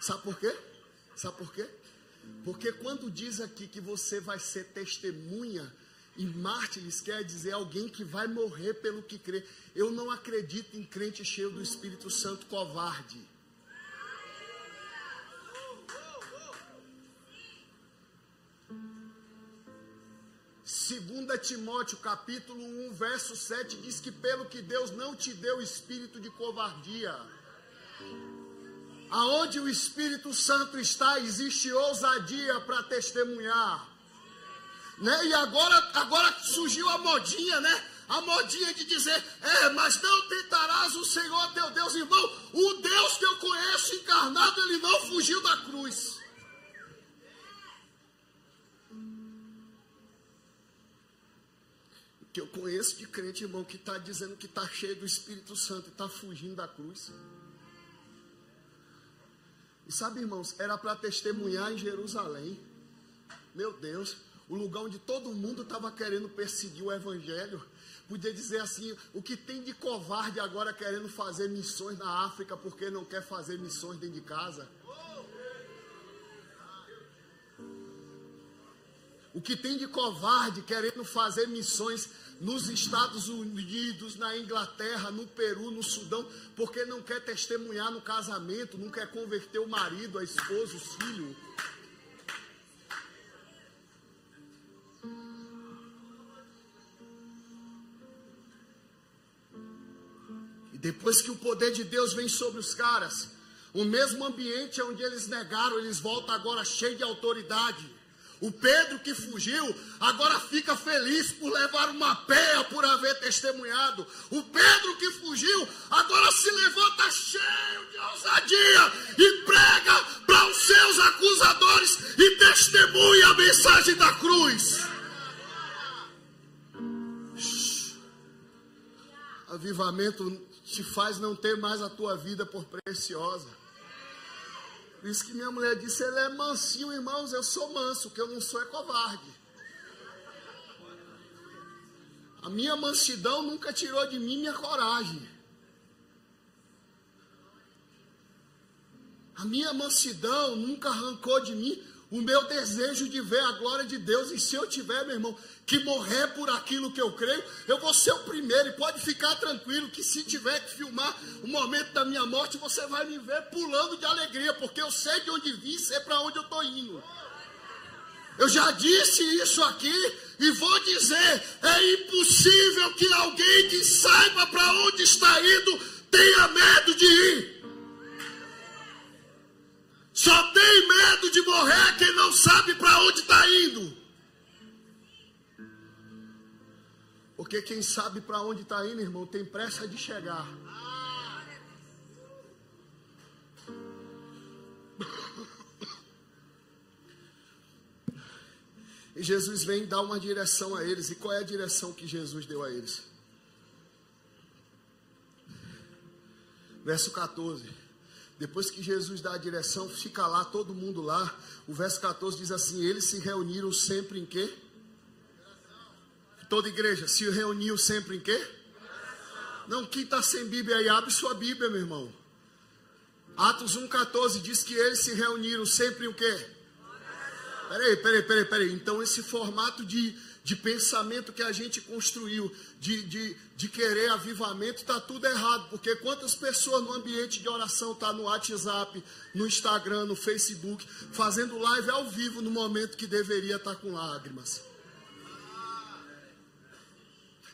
Sabe por quê? Sabe por quê? Porque quando diz aqui que você vai ser testemunha e mártires, quer dizer alguém que vai morrer pelo que crê. Eu não acredito em crente cheio do Espírito Santo covarde. Segunda Timóteo, capítulo 1, verso 7, diz que pelo que Deus não te deu espírito de covardia. Aonde o Espírito Santo está, existe ousadia para testemunhar. Né? E agora surgiu a modinha, né? A modinha de dizer, mas não tentarás o Senhor teu Deus, irmão. O Deus que eu conheço encarnado, ele não fugiu da cruz. Que eu conheço de crente, irmão, que está dizendo que está cheio do Espírito Santo e está fugindo da cruz. E sabe, irmãos, era para testemunhar em Jerusalém. Meu Deus, o lugar onde todo mundo estava querendo perseguir o Evangelho. Podia dizer assim, o que tem de covarde agora querendo fazer missões na África porque não quer fazer missões dentro de casa? O que tem de covarde querendo fazer missões nos Estados Unidos, na Inglaterra, no Peru, no Sudão, porque não quer testemunhar no casamento, não quer converter o marido, a esposa, os filhos. E depois que o poder de Deus vem sobre os caras, o mesmo ambiente onde eles negaram, eles voltam agora cheios de autoridade. O Pedro que fugiu, agora fica feliz por levar uma peia por haver testemunhado. O Pedro que fugiu, agora se levanta cheio de ousadia e prega para os seus acusadores e testemunha a mensagem da cruz. Avivamento te faz não ter mais a tua vida por preciosa. Por isso que minha mulher disse, ele é mansinho, irmãos, eu sou manso, o que eu não sou é covarde. A minha mansidão nunca tirou de mim minha coragem. A minha mansidão nunca arrancou de mim o meu desejo de ver a glória de Deus. E se eu tiver, meu irmão, que morrer por aquilo que eu creio, eu vou ser o primeiro. E pode ficar tranquilo que se tiver que filmar o momento da minha morte, você vai me ver pulando de alegria, porque eu sei de onde vim, sei para onde eu estou indo. Eu já disse isso aqui e vou dizer, é impossível que alguém que saiba para onde está indo tenha medo de ir. Só tem medo de morrer quem não sabe para onde está indo. Porque quem sabe para onde está indo, irmão, tem pressa de chegar. E Jesus vem dar uma direção a eles. E qual é a direção que Jesus deu a eles? Verso 14. Depois que Jesus dá a direção, fica lá, todo mundo lá. O verso 14 diz assim, eles se reuniram sempre em quê? Toda igreja se reuniu sempre em quê? Não, quem está sem Bíblia aí, abre sua Bíblia, meu irmão. Atos 1,14 diz que eles se reuniram sempre em o quê? Peraí. Então esse formato de pensamento que a gente construiu, de querer avivamento, está tudo errado. Porque quantas pessoas no ambiente de oração está no WhatsApp, no Instagram, no Facebook, fazendo live ao vivo no momento que deveria estar com lágrimas.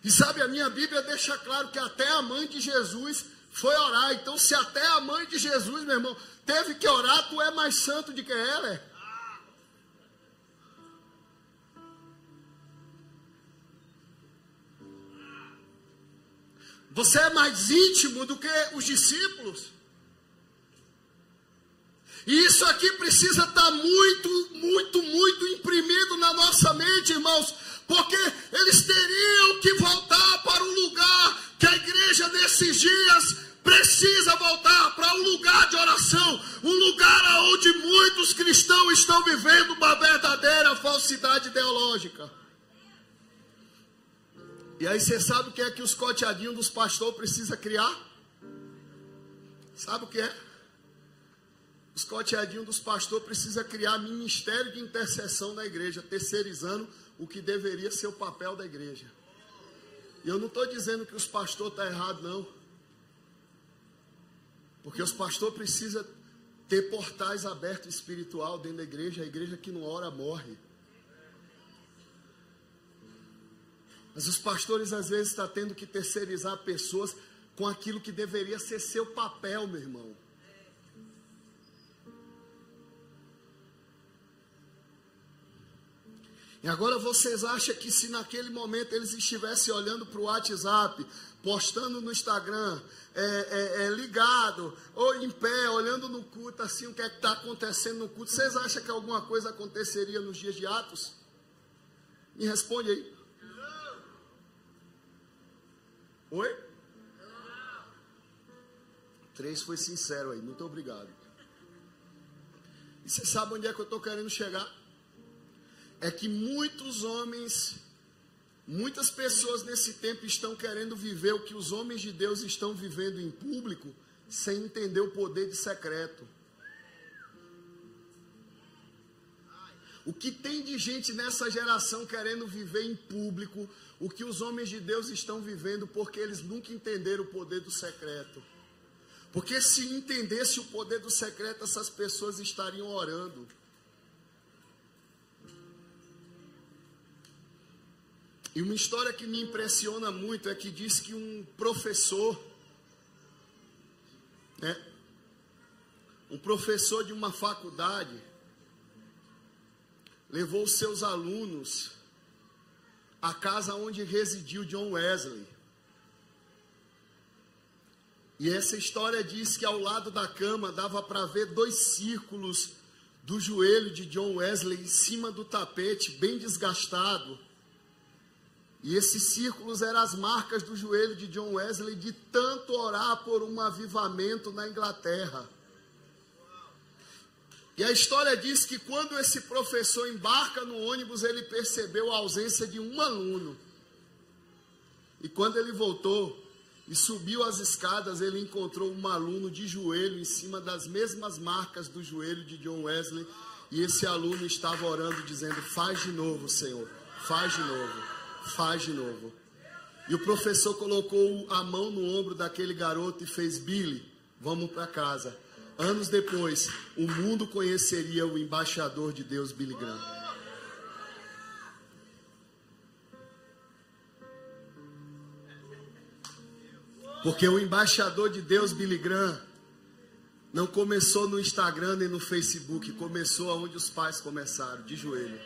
E sabe, a minha Bíblia deixa claro que até a mãe de Jesus foi orar. Então se até a mãe de Jesus, meu irmão, teve que orar, tu é mais santo do que ela, é? Você é mais íntimo do que os discípulos. E isso aqui precisa estar muito imprimido na nossa mente, irmãos. Porque eles teriam que voltar para um lugar que a igreja nesses dias precisa voltar. Para um lugar de oração. Um lugar onde muitos cristãos estão vivendo uma verdadeira falsidade ideológica. E aí você sabe o que é que os coteadinhos dos pastores precisam criar? Sabe o que é? Os coteadinhos dos pastores precisam criar ministério de intercessão na igreja, terceirizando o que deveria ser o papel da igreja. E eu não estou dizendo que os pastores estão errados, não. Porque os pastores precisam ter portais abertos espiritual dentro da igreja. A igreja que não ora morre. Mas os pastores às vezes estão tendo que terceirizar pessoas com aquilo que deveria ser seu papel, meu irmão. E agora vocês acham que se naquele momento eles estivessem olhando para o WhatsApp, postando no Instagram, ligado, ou em pé, olhando no culto, assim, o que é que está acontecendo no culto, vocês acham que alguma coisa aconteceria nos dias de Atos? Me responde aí. Oi? 3 foi sincero aí, muito obrigado. E você sabe onde é que eu estou querendo chegar? É que muitos homens, muitas pessoas nesse tempo estão querendo viver o que os homens de Deus estão vivendo em público, sem entender o poder de secreto. O que tem de gente nessa geração querendo viver em público o que os homens de Deus estão vivendo, porque eles nunca entenderam o poder do secreto. Porque se entendesse o poder do secreto, essas pessoas estariam orando. E uma história que me impressiona muito é que diz que um professor de uma faculdade levou os seus alunos à casa onde residiu John Wesley. E essa história diz que ao lado da cama dava para ver 2 círculos do joelho de John Wesley em cima do tapete, bem desgastado. E esses círculos eram as marcas do joelho de John Wesley de tanto orar por um avivamento na Inglaterra. E a história diz que quando esse professor embarca no ônibus, ele percebeu a ausência de um aluno. E quando ele voltou e subiu as escadas, ele encontrou um aluno de joelho em cima das mesmas marcas do joelho de John Wesley. E esse aluno estava orando, dizendo: faz de novo, Senhor, faz de novo, faz de novo. E o professor colocou a mão no ombro daquele garoto e fez: Billy, vamos para casa. Anos depois, o mundo conheceria o embaixador de Deus, Billy Graham. Porque o embaixador de Deus, Billy Graham, não começou no Instagram nem no Facebook, começou onde os pais começaram, de joelho.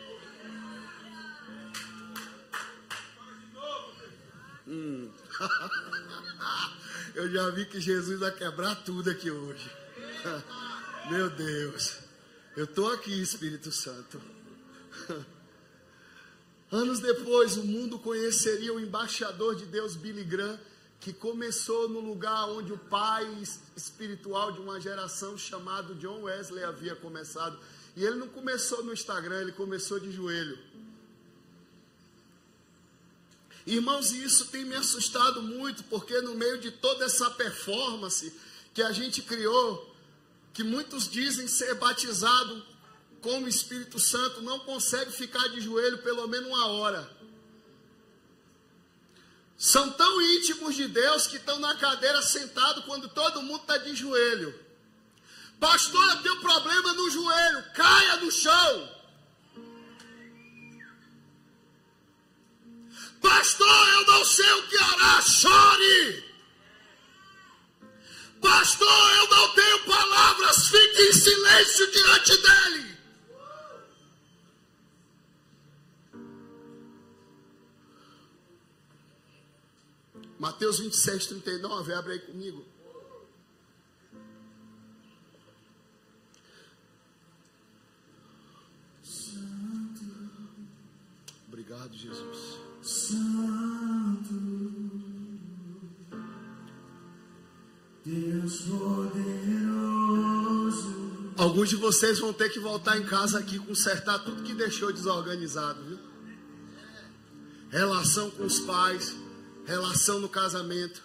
Eu já vi que Jesus vai quebrar tudo aqui hoje. Meu Deus, eu estou aqui, Espírito Santo. Anos depois, o mundo conheceria o embaixador de Deus, Billy Graham, que começou no lugar onde o pai espiritual de uma geração chamado John Wesley havia começado. E ele não começou no Instagram, ele começou de joelho. Irmãos, e isso tem me assustado muito, porque no meio de toda essa performance que a gente criou, que muitos dizem ser batizado com o Espírito Santo, não consegue ficar de joelho pelo menos 1 hora. São tão íntimos de Deus que estão na cadeira sentado quando todo mundo está de joelho. Pastor, eu tenho problema no joelho, caia no chão. Pastor, eu não sei o que orar, chore. Pastor, eu não tenho palavras, fique em silêncio diante dele. Mateus 26, 39, abre aí comigo. Obrigado, Jesus. Santo, Deus poderoso. Alguns de vocês vão ter que voltar em casa aqui, consertar tudo que deixou desorganizado, viu? Relação com os pais, relação no casamento,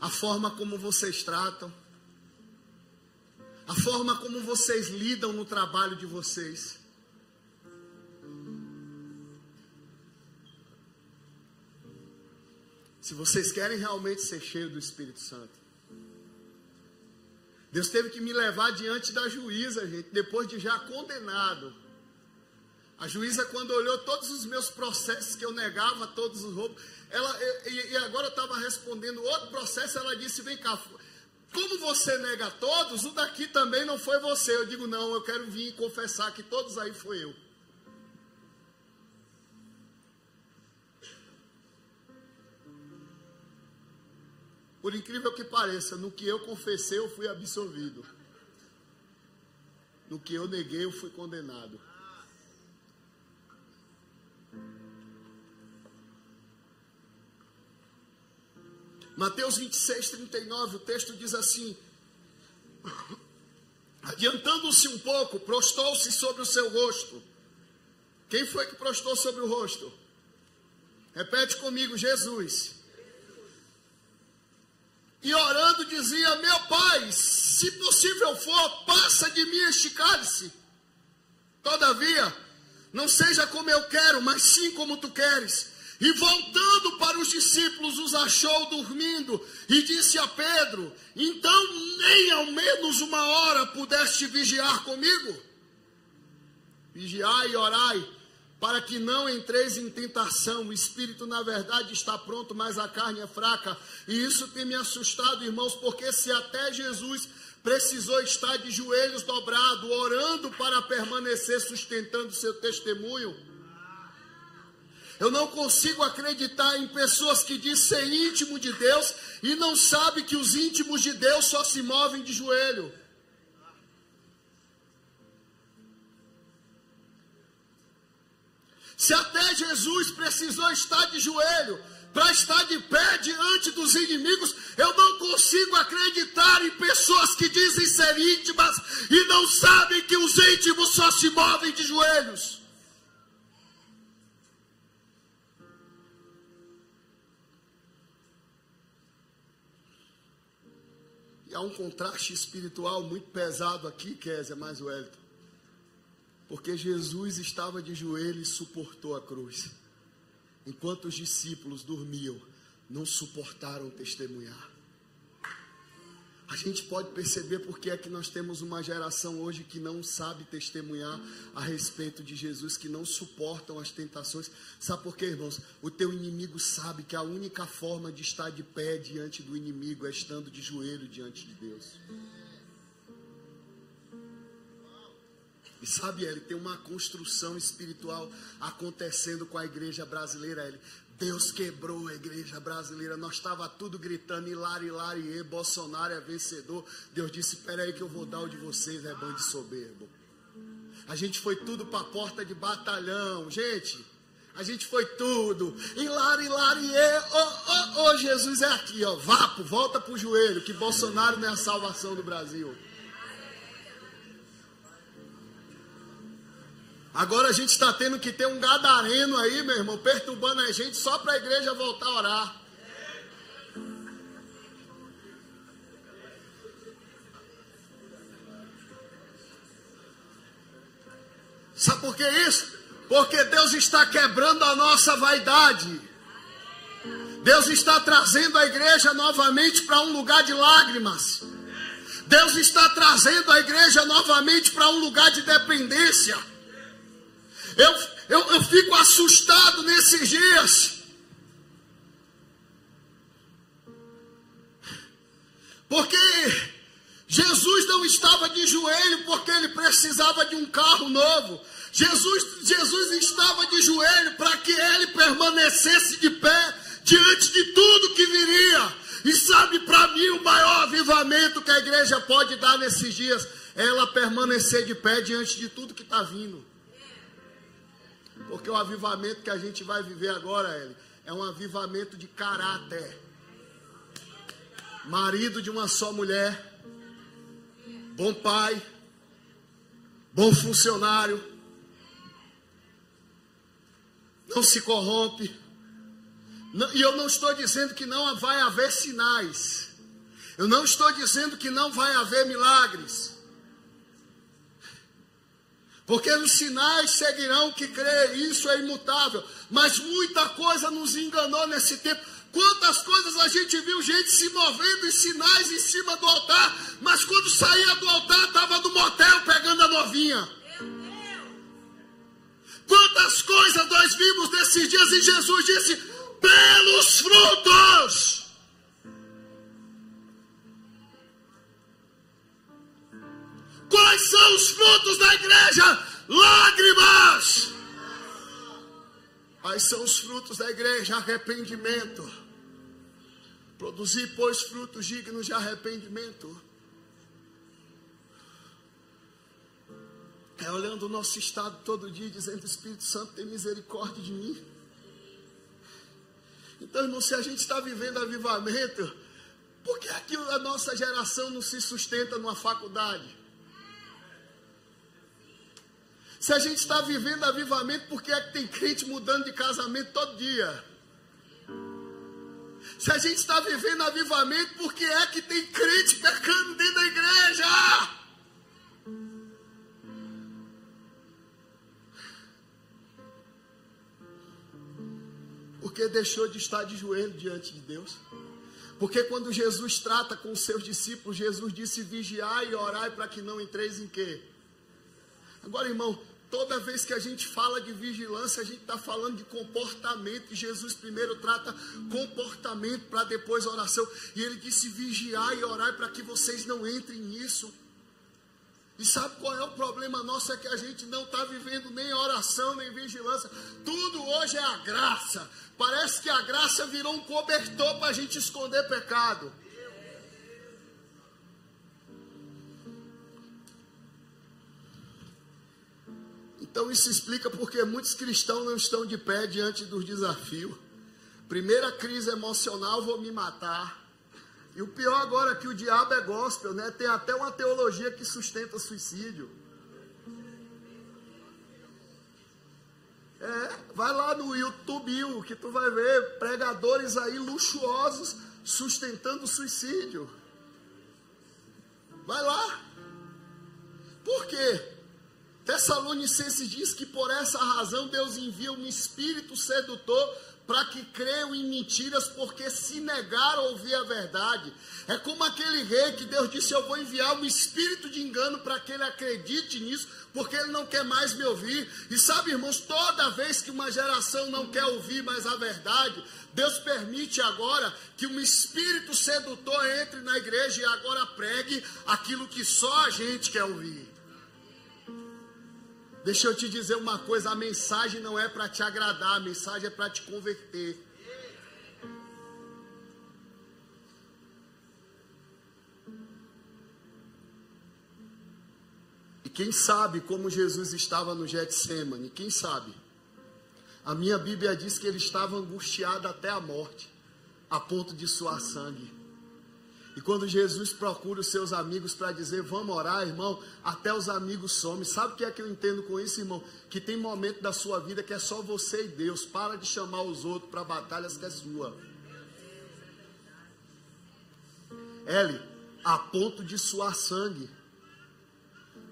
a forma como vocês tratam, a forma como vocês lidam no trabalho de vocês. Se vocês querem realmente ser cheios do Espírito Santo, Deus teve que me levar diante da juíza, gente, depois de já condenado. A juíza, quando olhou todos os meus processos que eu negava, todos os roubos, e agora eu estava respondendo outro processo, ela disse, vem cá, como você nega todos, o daqui também não foi você. Eu digo, não, eu quero vir confessar que todos aí foi eu. Por incrível que pareça, no que eu confessei, eu fui absolvido. No que eu neguei, eu fui condenado. Mateus 26, 39, o texto diz assim: adiantando-se um pouco, prostou-se sobre o seu rosto. Quem foi que prostou sobre o rosto? Repete comigo, Jesus. E orando dizia, meu Pai, se possível for, passa de mim este cálice. Todavia, não seja como eu quero, mas sim como tu queres. E voltando para os discípulos, os achou dormindo, e disse a Pedro, então nem ao menos uma hora pudeste vigiar comigo? Vigiai e orai, para que não entreis em tentação. O espírito na verdade está pronto, mas a carne é fraca. E isso tem me assustado, irmãos, porque se até Jesus precisou estar de joelhos dobrados, orando para permanecer sustentando seu testemunho, eu não consigo acreditar em pessoas que dizem ser íntimo de Deus e não sabem que os íntimos de Deus só se movem de joelho. Se até Jesus precisou estar de joelho para estar de pé diante dos inimigos, eu não consigo acreditar em pessoas que dizem ser íntimas e não sabem que os íntimos só se movem de joelhos. E há um contraste espiritual muito pesado aqui, Kézia, mais o Elton. Porque Jesus estava de joelho e suportou a cruz. Enquanto os discípulos dormiam, não suportaram testemunhar. A gente pode perceber porque é que nós temos uma geração hoje que não sabe testemunhar a respeito de Jesus, que não suportam as tentações. Sabe por quê, irmãos? O teu inimigo sabe que a única forma de estar de pé diante do inimigo é estando de joelho diante de Deus. E sabe, ele tem uma construção espiritual acontecendo com a igreja brasileira. Deus quebrou a igreja brasileira. Nós estava tudo gritando, Hilari, Bolsonaro é vencedor. Deus disse, espera aí que eu vou dar o de vocês, é bando de soberbo. A gente foi tudo para a porta de batalhão, gente. A gente foi tudo. Hilari, Jesus é aqui, ó. Vapo, volta pro joelho, que Bolsonaro não é a salvação do Brasil. Agora a gente está tendo que ter um gadareno aí, meu irmão, perturbando a gente só para a igreja voltar a orar. Sabe por que isso? Porque Deus está quebrando a nossa vaidade. Deus está trazendo a igreja novamente para um lugar de lágrimas. Deus está trazendo a igreja novamente para um lugar de dependência. Eu fico assustado nesses dias. Porque Jesus não estava de joelho porque ele precisava de um carro novo. Jesus estava de joelho para que ele permanecesse de pé diante de tudo que viria. E sabe, para mim, o maior avivamento que a igreja pode dar nesses dias é ela permanecer de pé diante de tudo que está vindo. Porque o avivamento que a gente vai viver agora, é um avivamento de caráter. Marido de uma só mulher, bom pai, bom funcionário, não se corrompe, E eu não estou dizendo que não vai haver sinais. Eu não estou dizendo que não vai haver milagres. Porque os sinais seguirão que crê, isso é imutável. Mas muita coisa nos enganou nesse tempo. Quantas coisas a gente viu gente se movendo em sinais em cima do altar, mas quando saía do altar estava no motel pegando a novinha. Quantas coisas nós vimos nesses dias e Jesus disse, pelos frutos. Quais são os frutos da igreja? Lágrimas. Quais são os frutos da igreja? Arrependimento. Produzir, pois, frutos dignos de arrependimento. É olhando o nosso estado todo dia, dizendo, Espírito Santo, tem misericórdia de mim. Então, irmão, se a gente está vivendo avivamento, por que a nossa geração não se sustenta numa faculdade? Se a gente está vivendo avivamento, por que é que tem crente mudando de casamento todo dia? Se a gente está vivendo avivamento, por que é que tem crente pecando dentro da igreja? Porque deixou de estar de joelho diante de Deus. Porque quando Jesus trata com os seus discípulos, Jesus disse, vigiai e orai para que não entreis em quê? Agora, irmão, toda vez que a gente fala de vigilância, a gente está falando de comportamento. E Jesus primeiro trata comportamento para depois oração. E ele disse, vigiai e orai para que vocês não entrem nisso. E sabe qual é o problema nosso? É que a gente não está vivendo nem oração, nem vigilância. Tudo hoje é a graça. Parece que a graça virou um cobertor para a gente esconder pecado. Então isso explica porque muitos cristãos não estão de pé diante dos desafios. Primeira crise emocional, vou me matar. E o pior agora é que o diabo é gospel, né? Tem até uma teologia que sustenta suicídio. Vai lá no YouTube que tu vai ver pregadores aí luxuosos sustentando suicídio. Vai lá. Por quê? Tessalonicenses diz que por essa razão Deus envia um espírito sedutor para que creiam em mentiras, porque se negaram a ouvir a verdade. É como aquele rei que Deus disse, eu vou enviar um espírito de engano para que ele acredite nisso, porque ele não quer mais me ouvir. E sabe, irmãos, toda vez que uma geração não quer ouvir mais a verdade, Deus permite agora que um espírito sedutor entre na igreja e agora pregue aquilo que só a gente quer ouvir. Deixa eu te dizer uma coisa, a mensagem não é para te agradar, a mensagem é para te converter. E quem sabe como Jesus estava no Getsêmani, quem sabe? A minha Bíblia diz que ele estava angustiado até a morte, a ponto de suar sangue. E quando Jesus procura os seus amigos para dizer, vamos orar, irmão, até os amigos somem. Sabe o que é que eu entendo com isso, irmão? Que tem momento da sua vida que é só você e Deus. Para de chamar os outros para batalhas que é sua. Ele, a ponto de suar sangue.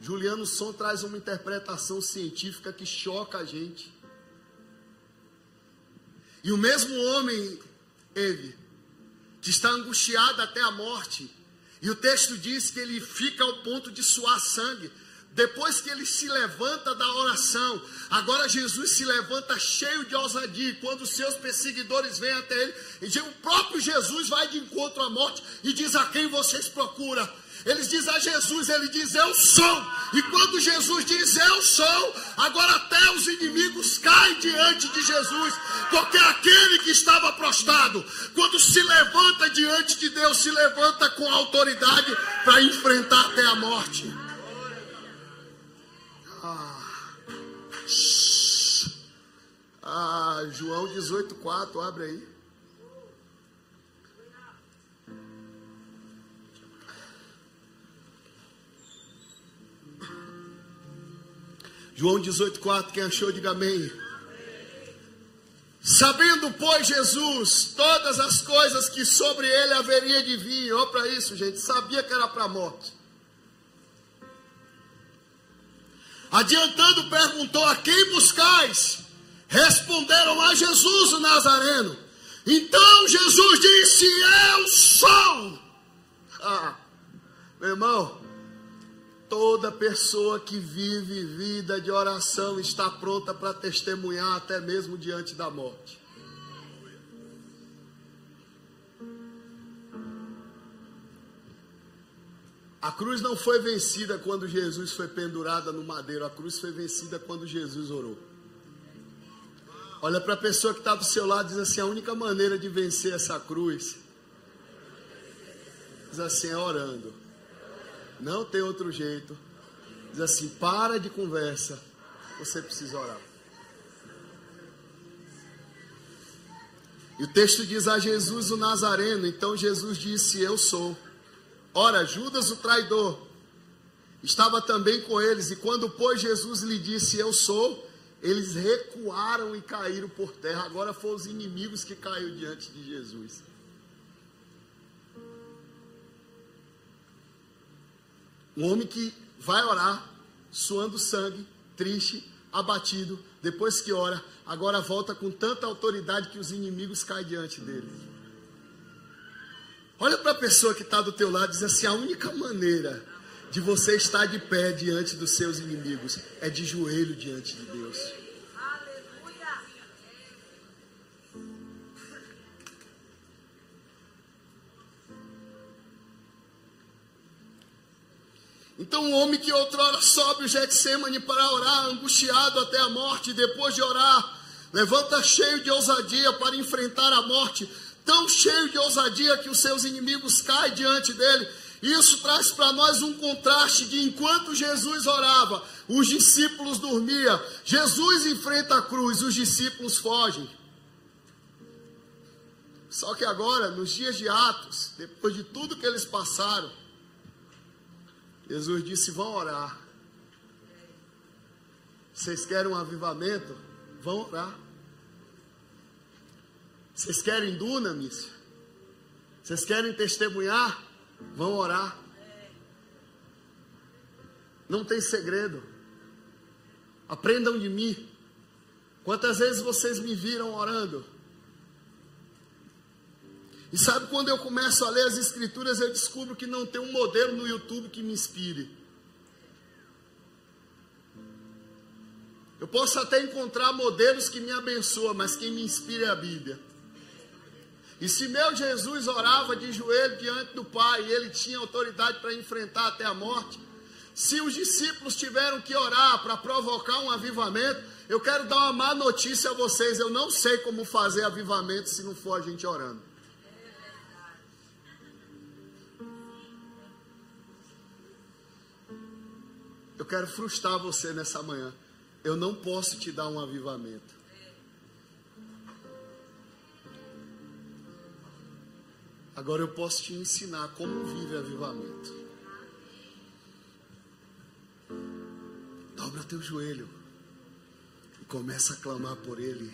Juliano Som traz uma interpretação científica que choca a gente. E o mesmo homem, ele, que está angustiado até a morte, e o texto diz que ele fica ao ponto de suar sangue, depois que ele se levanta da oração, agora Jesus se levanta cheio de ousadia, e quando os seus perseguidores vêm até ele, e o próprio Jesus vai de encontro à morte, e diz, a quem vocês procuram? Eles dizem a Jesus, ele diz, eu sou. E quando Jesus diz, eu sou, agora até os inimigos caem diante de Jesus. Porque aquele que estava prostrado, quando se levanta diante de Deus, se levanta com autoridade para enfrentar até a morte. João 18,4, abre aí. João 18,4, quem achou, diga amém. Sabendo, pois, Jesus todas as coisas que sobre ele haveria de vir. Olha para isso, gente. Sabia que era para a morte. Adiantando, perguntou: a quem buscais? Responderam: a Jesus o Nazareno. Então Jesus disse: eu sou. Meu irmão, toda pessoa que vive vida de oração está pronta para testemunhar até mesmo diante da morte. A cruz não foi vencida quando Jesus foi pendurado no madeiro. A cruz foi vencida quando Jesus orou. Olha para a pessoa que está do seu lado e diz assim: a única maneira de vencer essa cruz, diz assim, é orando. Não tem outro jeito. Diz assim: para de conversa, você precisa orar. E o texto diz: a Jesus o Nazareno. Então Jesus disse: eu sou. Ora, Judas o traidor estava também com eles, e quando, pois, Jesus lhe disse: eu sou, eles recuaram e caíram por terra. Agora foram os inimigos que caíram diante de Jesus. Um homem que vai orar, suando sangue, triste, abatido, depois que ora, agora volta com tanta autoridade que os inimigos caem diante dele. Olha para a pessoa que está do teu lado e diz assim: a única maneira de você estar de pé diante dos seus inimigos é de joelho diante de Deus. Então um homem que outrora sobe o Getsêmani para orar, angustiado até a morte, depois de orar, levanta cheio de ousadia para enfrentar a morte, tão cheio de ousadia que os seus inimigos caem diante dele. Isso traz para nós um contraste de enquanto Jesus orava, os discípulos dormiam. Jesus enfrenta a cruz, os discípulos fogem. Só que agora, nos dias de Atos, depois de tudo que eles passaram, Jesus disse: vão orar. Vocês querem um avivamento? Vão orar. Vocês querem dunamis? Vocês querem testemunhar? Vão orar. Não tem segredo. Aprendam de mim. Quantas vezes vocês me viram orando? E sabe, quando eu começo a ler as escrituras, eu descubro que não tem um modelo no YouTube que me inspire. Eu posso até encontrar modelos que me abençoam, mas quem me inspira é a Bíblia. E se meu Jesus orava de joelho diante do Pai, e ele tinha autoridade para enfrentar até a morte, se os discípulos tiveram que orar para provocar um avivamento, eu quero dar uma má notícia a vocês: eu não sei como fazer avivamento se não for a gente orando. Eu quero frustrar você nessa manhã. Eu não posso te dar um avivamento. Agora eu posso te ensinar como vive avivamento. Dobra teu joelho e começa a clamar por ele.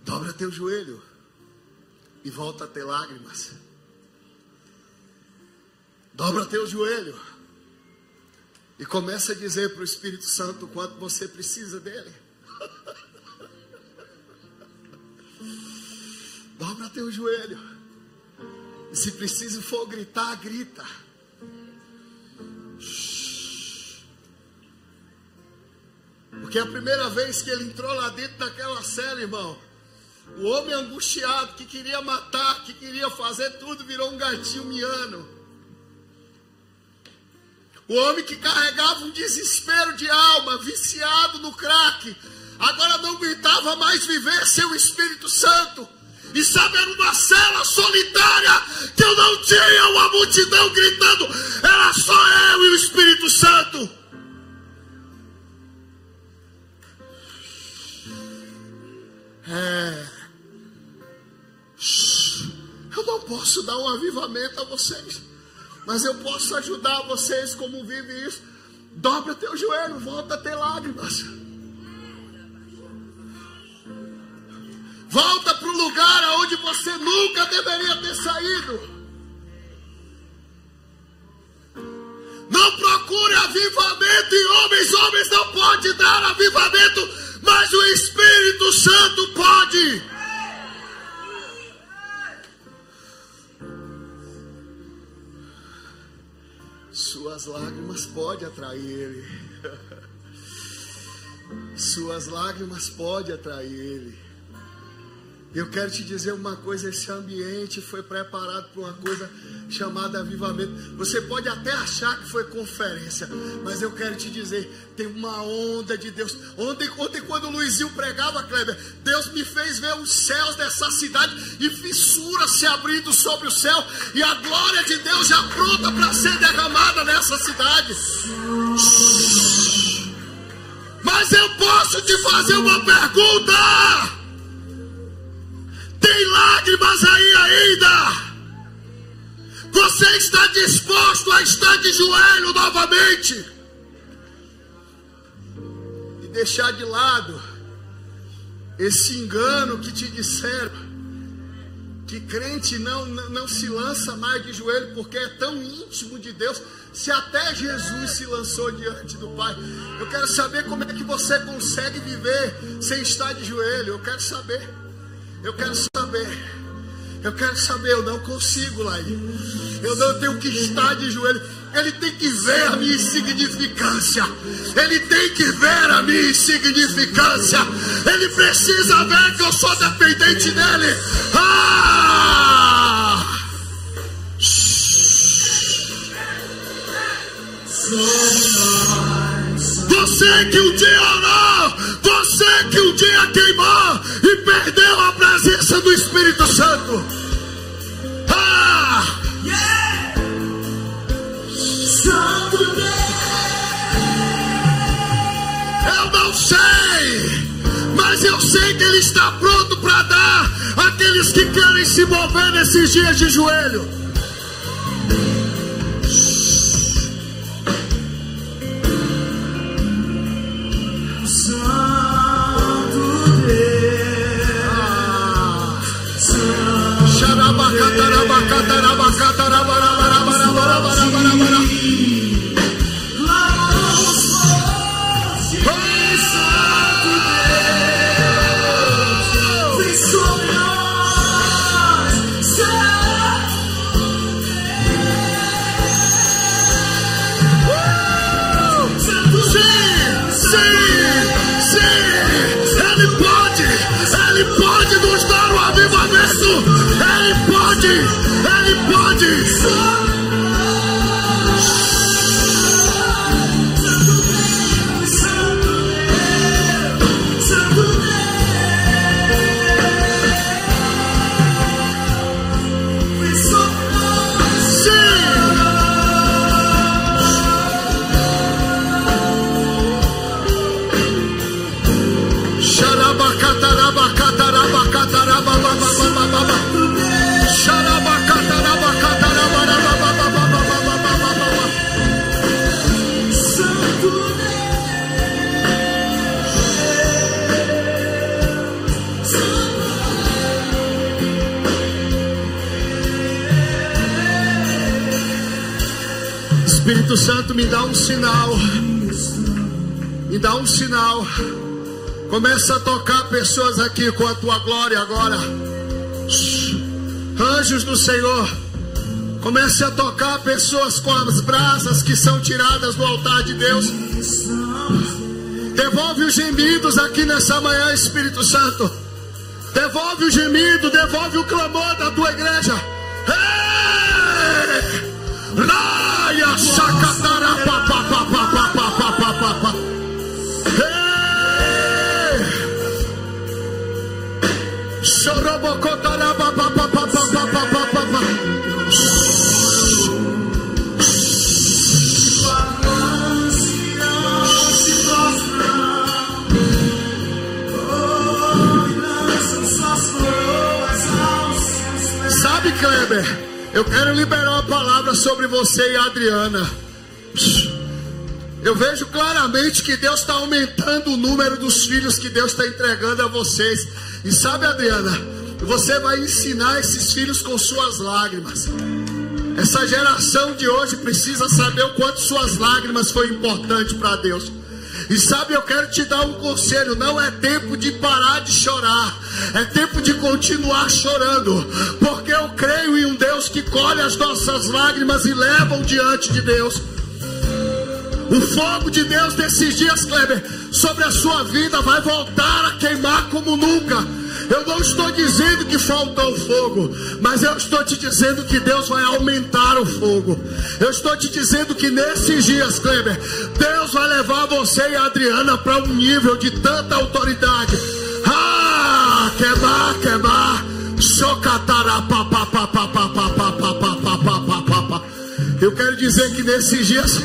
Dobra teu joelho e volta a ter lágrimas. Dobra teu joelho e começa a dizer para o Espírito Santo o quanto você precisa dele. Dobra teu joelho. E se preciso for gritar, grita. Porque a primeira vez que ele entrou lá dentro daquela cela, irmão, o homem angustiado, que queria matar, que queria fazer tudo, virou um gatinho miando. O homem que carregava um desespero de alma, viciado no crack, agora não aguentava mais viver sem o Espírito Santo. E sabe, era uma cela solitária, que eu não tinha uma multidão gritando, era só eu e o Espírito Santo. Eu não posso dar um avivamento a vocês, mas eu posso ajudar vocês como vive isso. Dobra teu joelho, volta a ter lágrimas. Volta para o lugar aonde você nunca deveria ter saído. Não procure avivamento em homens. Homens não podem dar avivamento, mas o Espírito Santo pode. Suas lágrimas podem atrair Ele. Suas lágrimas podem atrair Ele. Eu quero te dizer uma coisa, esse ambiente foi preparado para uma coisa chamada avivamento. Você pode até achar que foi conferência, mas eu quero te dizer, tem uma onda de Deus. Ontem quando o Luizinho pregava, Kleber, Deus me fez ver os céus dessa cidade e fissuras se abrindo sobre o céu, e a glória de Deus já pronta para ser derramada nessa cidade. Mas eu posso te fazer uma pergunta. Tem lágrimas aí ainda? Você está disposto a estar de joelho novamente? E deixar de lado esse engano que te disseram, que crente não se lança mais de joelho porque é tão íntimo de Deus, se até Jesus se lançou diante do Pai. Eu quero saber como é que você consegue viver sem estar de joelho. Eu quero saber, eu não consigo, Laí. Eu não tenho que estar de joelho. Ele tem que ver a minha insignificância. Ele tem que ver a minha insignificância. Ele precisa ver que eu sou dependente dele. Você que um dia orou, você que um dia queimou e perdeu a presença do Espírito Santo. Eu não sei, mas eu sei que Ele está pronto para dar àqueles que querem se mover nesses dias de joelho. Espírito Santo, me dá um sinal. Me dá um sinal. Começa a tocar pessoas aqui com a tua glória agora. Anjos do Senhor, comece a tocar pessoas com as brasas que são tiradas do altar de Deus. Devolve os gemidos aqui nessa manhã, Espírito Santo. Devolve o gemido, devolve o clamor da tua igreja. Laia sacatara papapapapapapapapapa. Chorobocotara papapapapapapapapa. Sabe, Kleber, eu quero liberar uma palavra sobre você e a Adriana. Eu vejo claramente que Deus está aumentando o número dos filhos que Deus está entregando a vocês. E sabe, Adriana, você vai ensinar esses filhos com suas lágrimas. Essa geração de hoje precisa saber o quanto suas lágrimas foi importante para Deus. E sabe, eu quero te dar um conselho. Não é tempo de parar de chorar, é tempo de continuar chorando. Porque eu creio em um Deus que colhe as nossas lágrimas e leva diante de Deus. O fogo de Deus nesses dias, Kleber, sobre a sua vida vai voltar a queimar como nunca. Eu não estou dizendo que faltou fogo, mas eu estou te dizendo que Deus vai aumentar o fogo. Eu estou te dizendo que nesses dias, Kleber, Deus vai levar você e a Adriana para um nível de tanta autoridade. Ah, queimar, chocatará, eu quero dizer que nesses dias,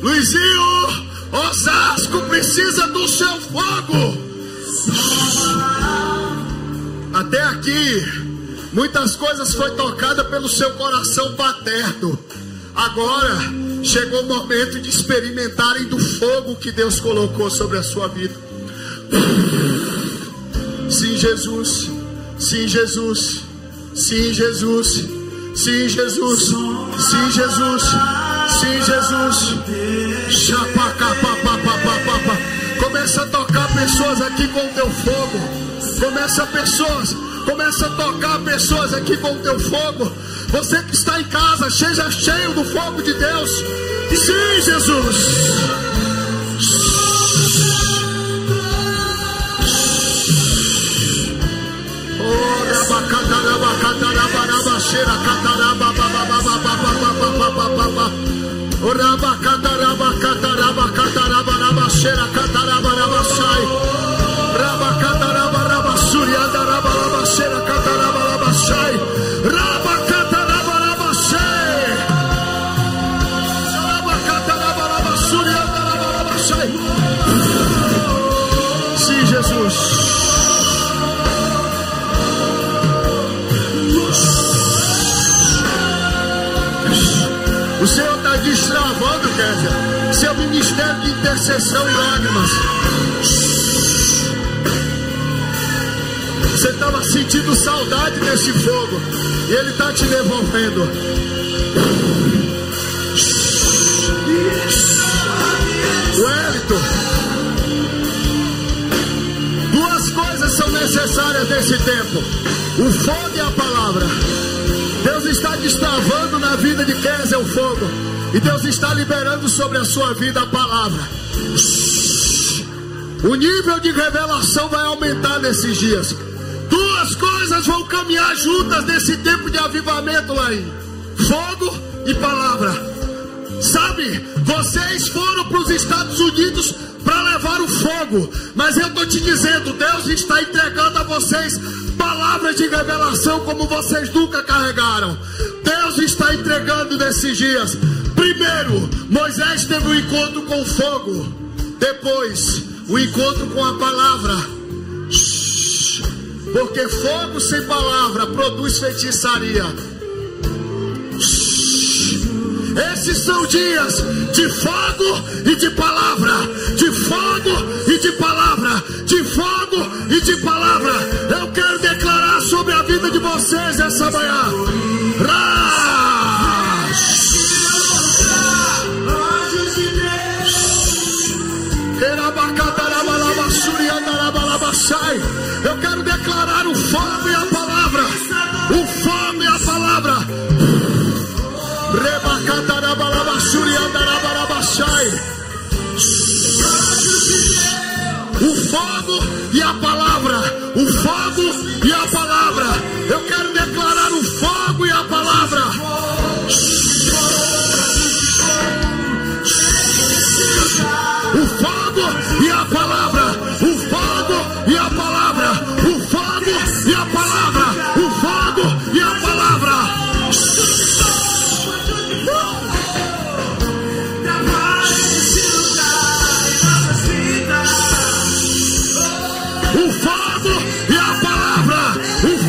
Luizinho, Osasco precisa do seu fogo. Até aqui, muitas coisas foi tocada pelo seu coração paterno. Agora chegou o momento de experimentarem do fogo que Deus colocou sobre a sua vida. Sim, Jesus. Sim, Jesus. Sim, Jesus. Sim, Jesus. Sim, Jesus. Sim, Jesus. Começa a tocar pessoas aqui com o teu fogo. Começa a tocar pessoas aqui com o teu fogo. Você que está em casa, seja cheio do fogo de Deus. Sim, Jesus. Sim, Jesus. O Senhor está destravando, Kézia, seu ministério de intercessão e lágrimas. Você estava sentindo saudade desse fogo e Ele está te devolvendo. Wellington, duas coisas são necessárias nesse tempo: o fogo e a palavra. Deus está destravando na vida de Kézia o fogo, e Deus está liberando sobre a sua vida a palavra. O nível de revelação vai aumentar nesses dias. Duas coisas vão caminhar juntas nesse tempo de avivamento lá aí: fogo e palavra. Sabe, vocês foram para os Estados Unidos para levar o fogo, mas eu estou te dizendo, Deus está entregando a vocês palavras de revelação como vocês nunca carregaram. Deus está entregando nesses dias. Primeiro, Moisés teve um encontro com o fogo. Depois, o encontro com a palavra. Porque fogo sem palavra produz feitiçaria. Esses são dias de fogo e de palavra. De fogo e de palavra. De fogo e de palavra. Eu quero declarar sobre a vida de vocês essa manhã. Eu quero declarar o fogo e a palavra. O fogo e a palavra. O fogo e a palavra. O fogo e a palavra. Eu quero declarar o fogo e a palavra. O fogo e a palavra. O fogo e a palavra. O fogo e a palavra. O fogo e a palavra. O fogo e a palavra. O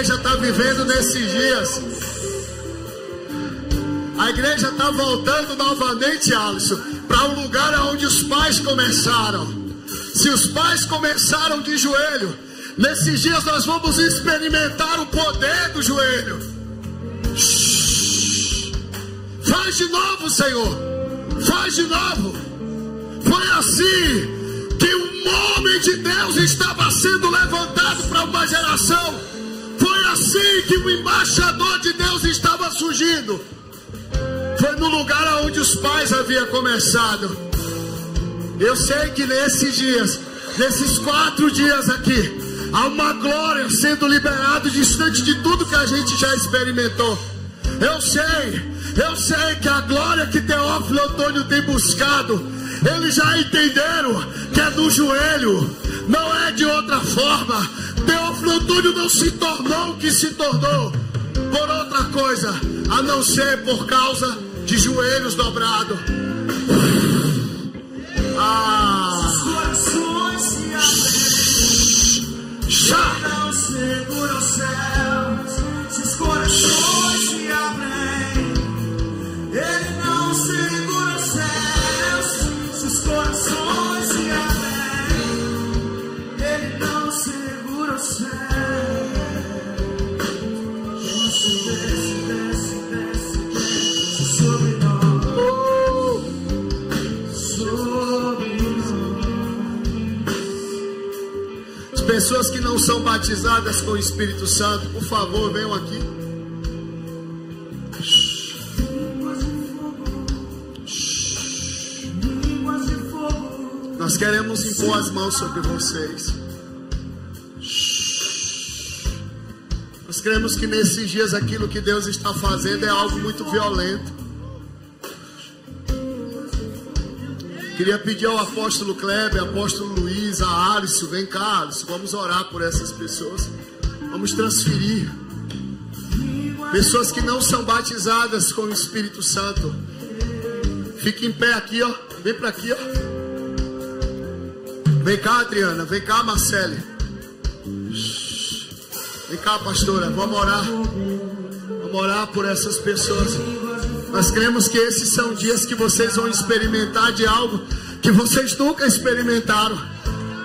igreja está vivendo nesses dias. A igreja está voltando novamente, Alisson, para um lugar onde os pais começaram. Se os pais começaram de joelho, nesses dias nós vamos experimentar o poder do joelho. Faz de novo, Senhor. Faz de novo. Foi assim que um homem de Deus estava sendo levantado para uma geração. Foi assim que o embaixador de Deus estava surgindo. Foi no lugar onde os pais haviam começado. Eu sei que nesses dias, nesses 4 dias aqui, há uma glória sendo liberada distante de tudo que a gente já experimentou. Eu sei que a glória que Teófilo e Antônio tem buscado, eles já entenderam que é no joelho, não é de outra forma. Teófilo e Antônio não se tornou o que se tornou por outra coisa, a não ser por causa de joelhos dobrados. Os corações se abrem, não segura os céus. Se os corações se abrem, ele não segura os céus. Se os corações se abrem, ele não segura os céus. Desce sobre nós, sobre nós. As pessoas que não são batizadas com o Espírito Santo, por favor, venham aqui. Nós queremos impor as mãos sobre vocês. Nós cremos que nesses dias aquilo que Deus está fazendo é algo muito violento. Queria pedir ao apóstolo Kleber, apóstolo Luiz, a Alisson, vem cá, Alisson, vamos orar por essas pessoas. Vamos transferir. Pessoas que não são batizadas com o Espírito Santo. Fique em pé aqui, ó. Vem para aqui, ó. Vem cá, Adriana. Vem cá, Marcele. Vem cá, pastora. Vamos orar. Vamos orar por essas pessoas. Nós cremos que esses são dias que vocês vão experimentar de algo que vocês nunca experimentaram.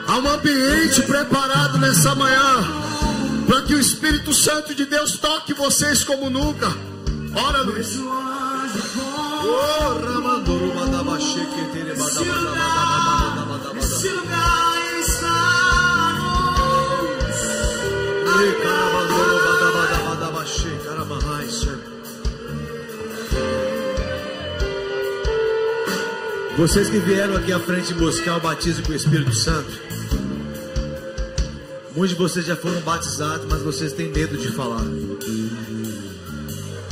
Há um ambiente preparado nessa manhã para que o Espírito Santo de Deus toque vocês como nunca. Ora, Luiz. Esse lugar está luz. Vocês que vieram aqui à frente buscar o batismo com o Espírito Santo, muitos de vocês já foram batizados, mas vocês têm medo de falar.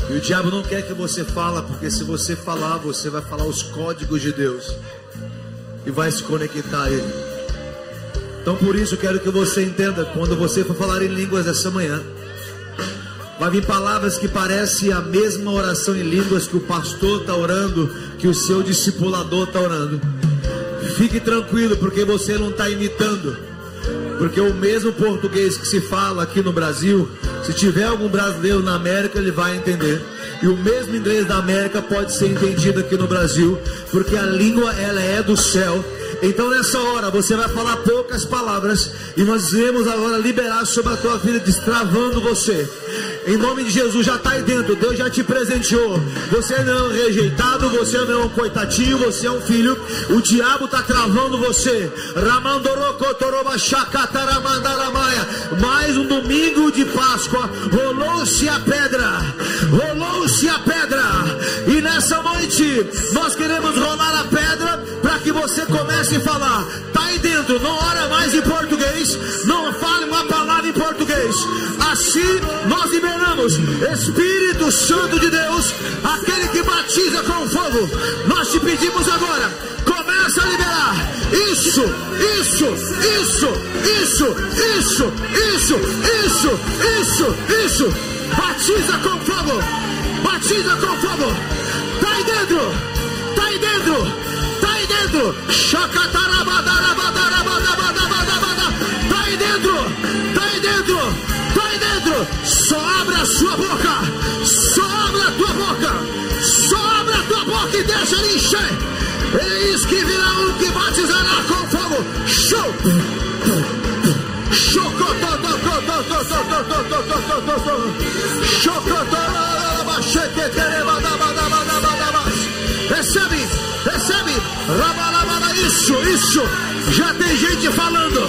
E o diabo não quer que você fale, porque se você falar, você vai falar os códigos de Deus e vai se conectar a Ele. Então por isso eu quero que você entenda, quando você for falar em línguas essa manhã, vai vir palavras que parecem a mesma oração em línguas que o pastor está orando, que o seu discipulador está orando. Fique tranquilo, porque você não está imitando. Porque o mesmo português que se fala aqui no Brasil, se tiver algum brasileiro na América, ele vai entender. E o mesmo inglês da América pode ser entendido aqui no Brasil, porque a língua, ela é do céu. Então nessa hora você vai falar poucas palavras, e nós iremos agora liberar sobre a tua vida, destravando você. Em nome de Jesus, já está aí dentro, Deus já te presenteou. Você não é um rejeitado, você não é um coitadinho, você é um filho. O diabo está travando você. Mais um domingo de Páscoa, rolou-se a pedra, rolou-se a pedra. E nessa noite nós queremos rolar a pedra para que você comece a falar. Está aí dentro, não ora mais em português, não fale uma palavra em português. Assim nós liberamos Espírito Santo de Deus, aquele que batiza com fogo. Nós te pedimos agora, começa a liberar. Isso. Batiza com fogo. Batiza com fogo. Tá aí dentro. Tá aí dentro. Tá aí dentro. Tá aí dentro. Tá aí dentro. Tá aí dentro. Eis que virá um que batizará com fogo. Show! Recebe, recebe. Isso. Já tem gente falando.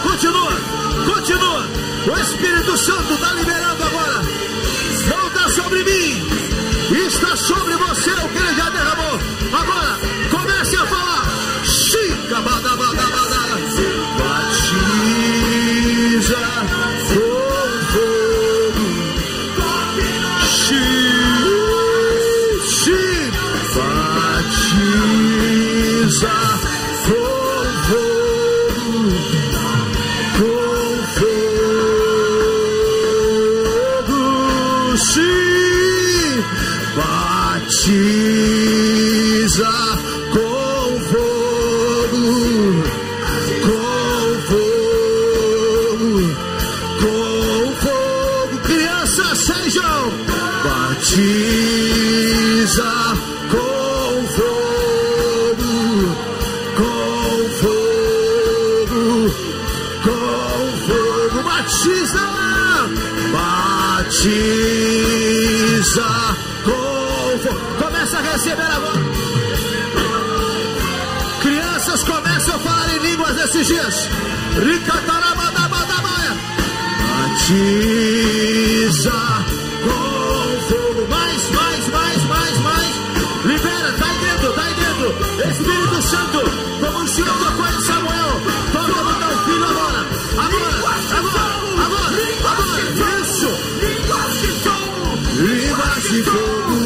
Continua. O Espírito Santo está liberando agora. Não está sobre mim. Está sobre você o que ele já derramou. Agora, comece a falar. Chica, batiza com fogo. Batiza com fogo. Batiza com fogo, crianças sejam. Batiza com fogo, batiza com fogo. Começa a receber agora. Crianças começam a falar em línguas nesses dias. Batiza com fogo. Mais. Libera, tá aí dentro. Espírito Santo, como o Senhor tocou em Samuel, toca no teu filho agora. Isso. Línguas de fogo. Línguas de fogo.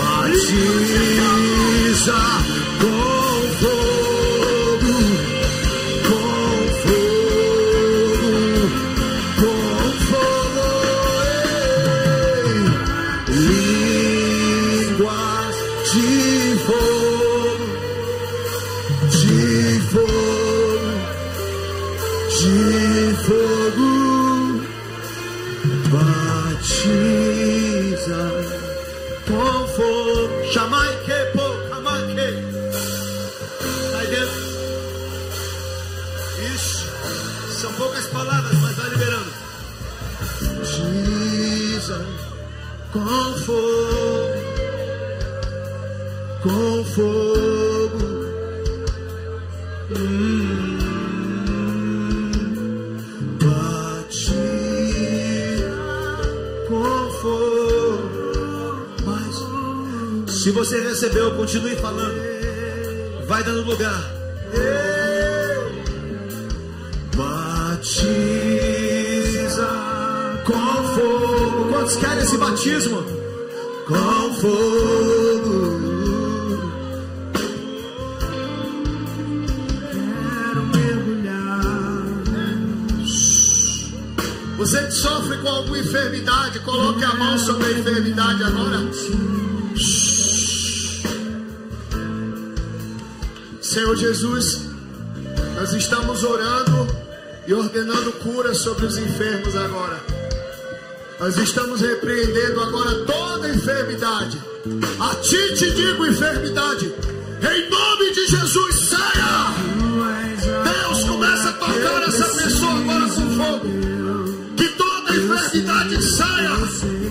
Batiza com fogo. Línguas de fogo. Batiza com fogo. Chamaique, pô, chamaique. Sai dentro. Isso. São poucas palavras, mas vai liberando. Batiza com fogo. Se você recebeu, continue falando. Vai dando lugar. Batiza com fogo. Quantos querem esse batismo? Com fogo. Quero mergulhar. Você que sofre com alguma enfermidade, coloque a mão sobre a enfermidade agora. Senhor Jesus, nós estamos orando e ordenando cura sobre os enfermos agora. Nós estamos repreendendo agora toda enfermidade. A ti te digo, enfermidade, em nome de Jesus, saia! Deus, começa a tocar essa pessoa agora com fogo. Que toda enfermidade saia,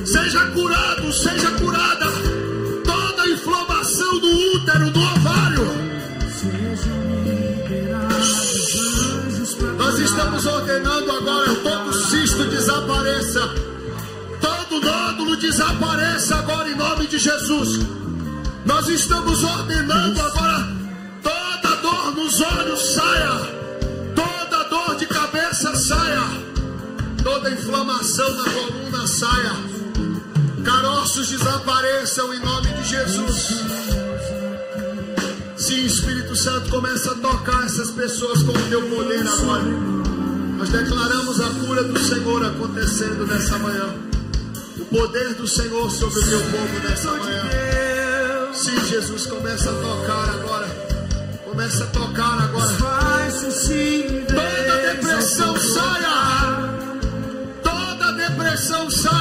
seja curado, seja curada. Toda inflamação do útero, do ovário. Nós estamos ordenando agora todo cisto desapareça, todo nódulo desapareça agora em nome de Jesus. Nós estamos ordenando agora toda dor nos olhos saia, toda dor de cabeça saia, toda inflamação na coluna saia, caroços desapareçam em nome de Jesus. Sim, Espírito Santo, começa a tocar essas pessoas com o teu poder agora. Nós declaramos a cura do Senhor acontecendo nessa manhã. O poder do Senhor sobre o teu povo nessa manhã. Sim, Jesus, começa a tocar agora. Começa a tocar agora. Toda depressão saia. Toda depressão saia.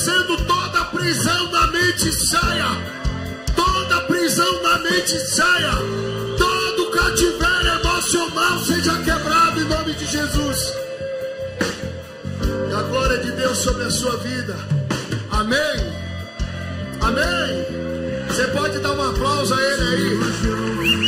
dizendo: toda prisão da mente saia. Toda prisão da mente saia. Todo cativeiro emocional seja quebrado em nome de Jesus. E a glória de Deus sobre a sua vida. Amém. Amém. Você pode dar um aplauso a Ele aí.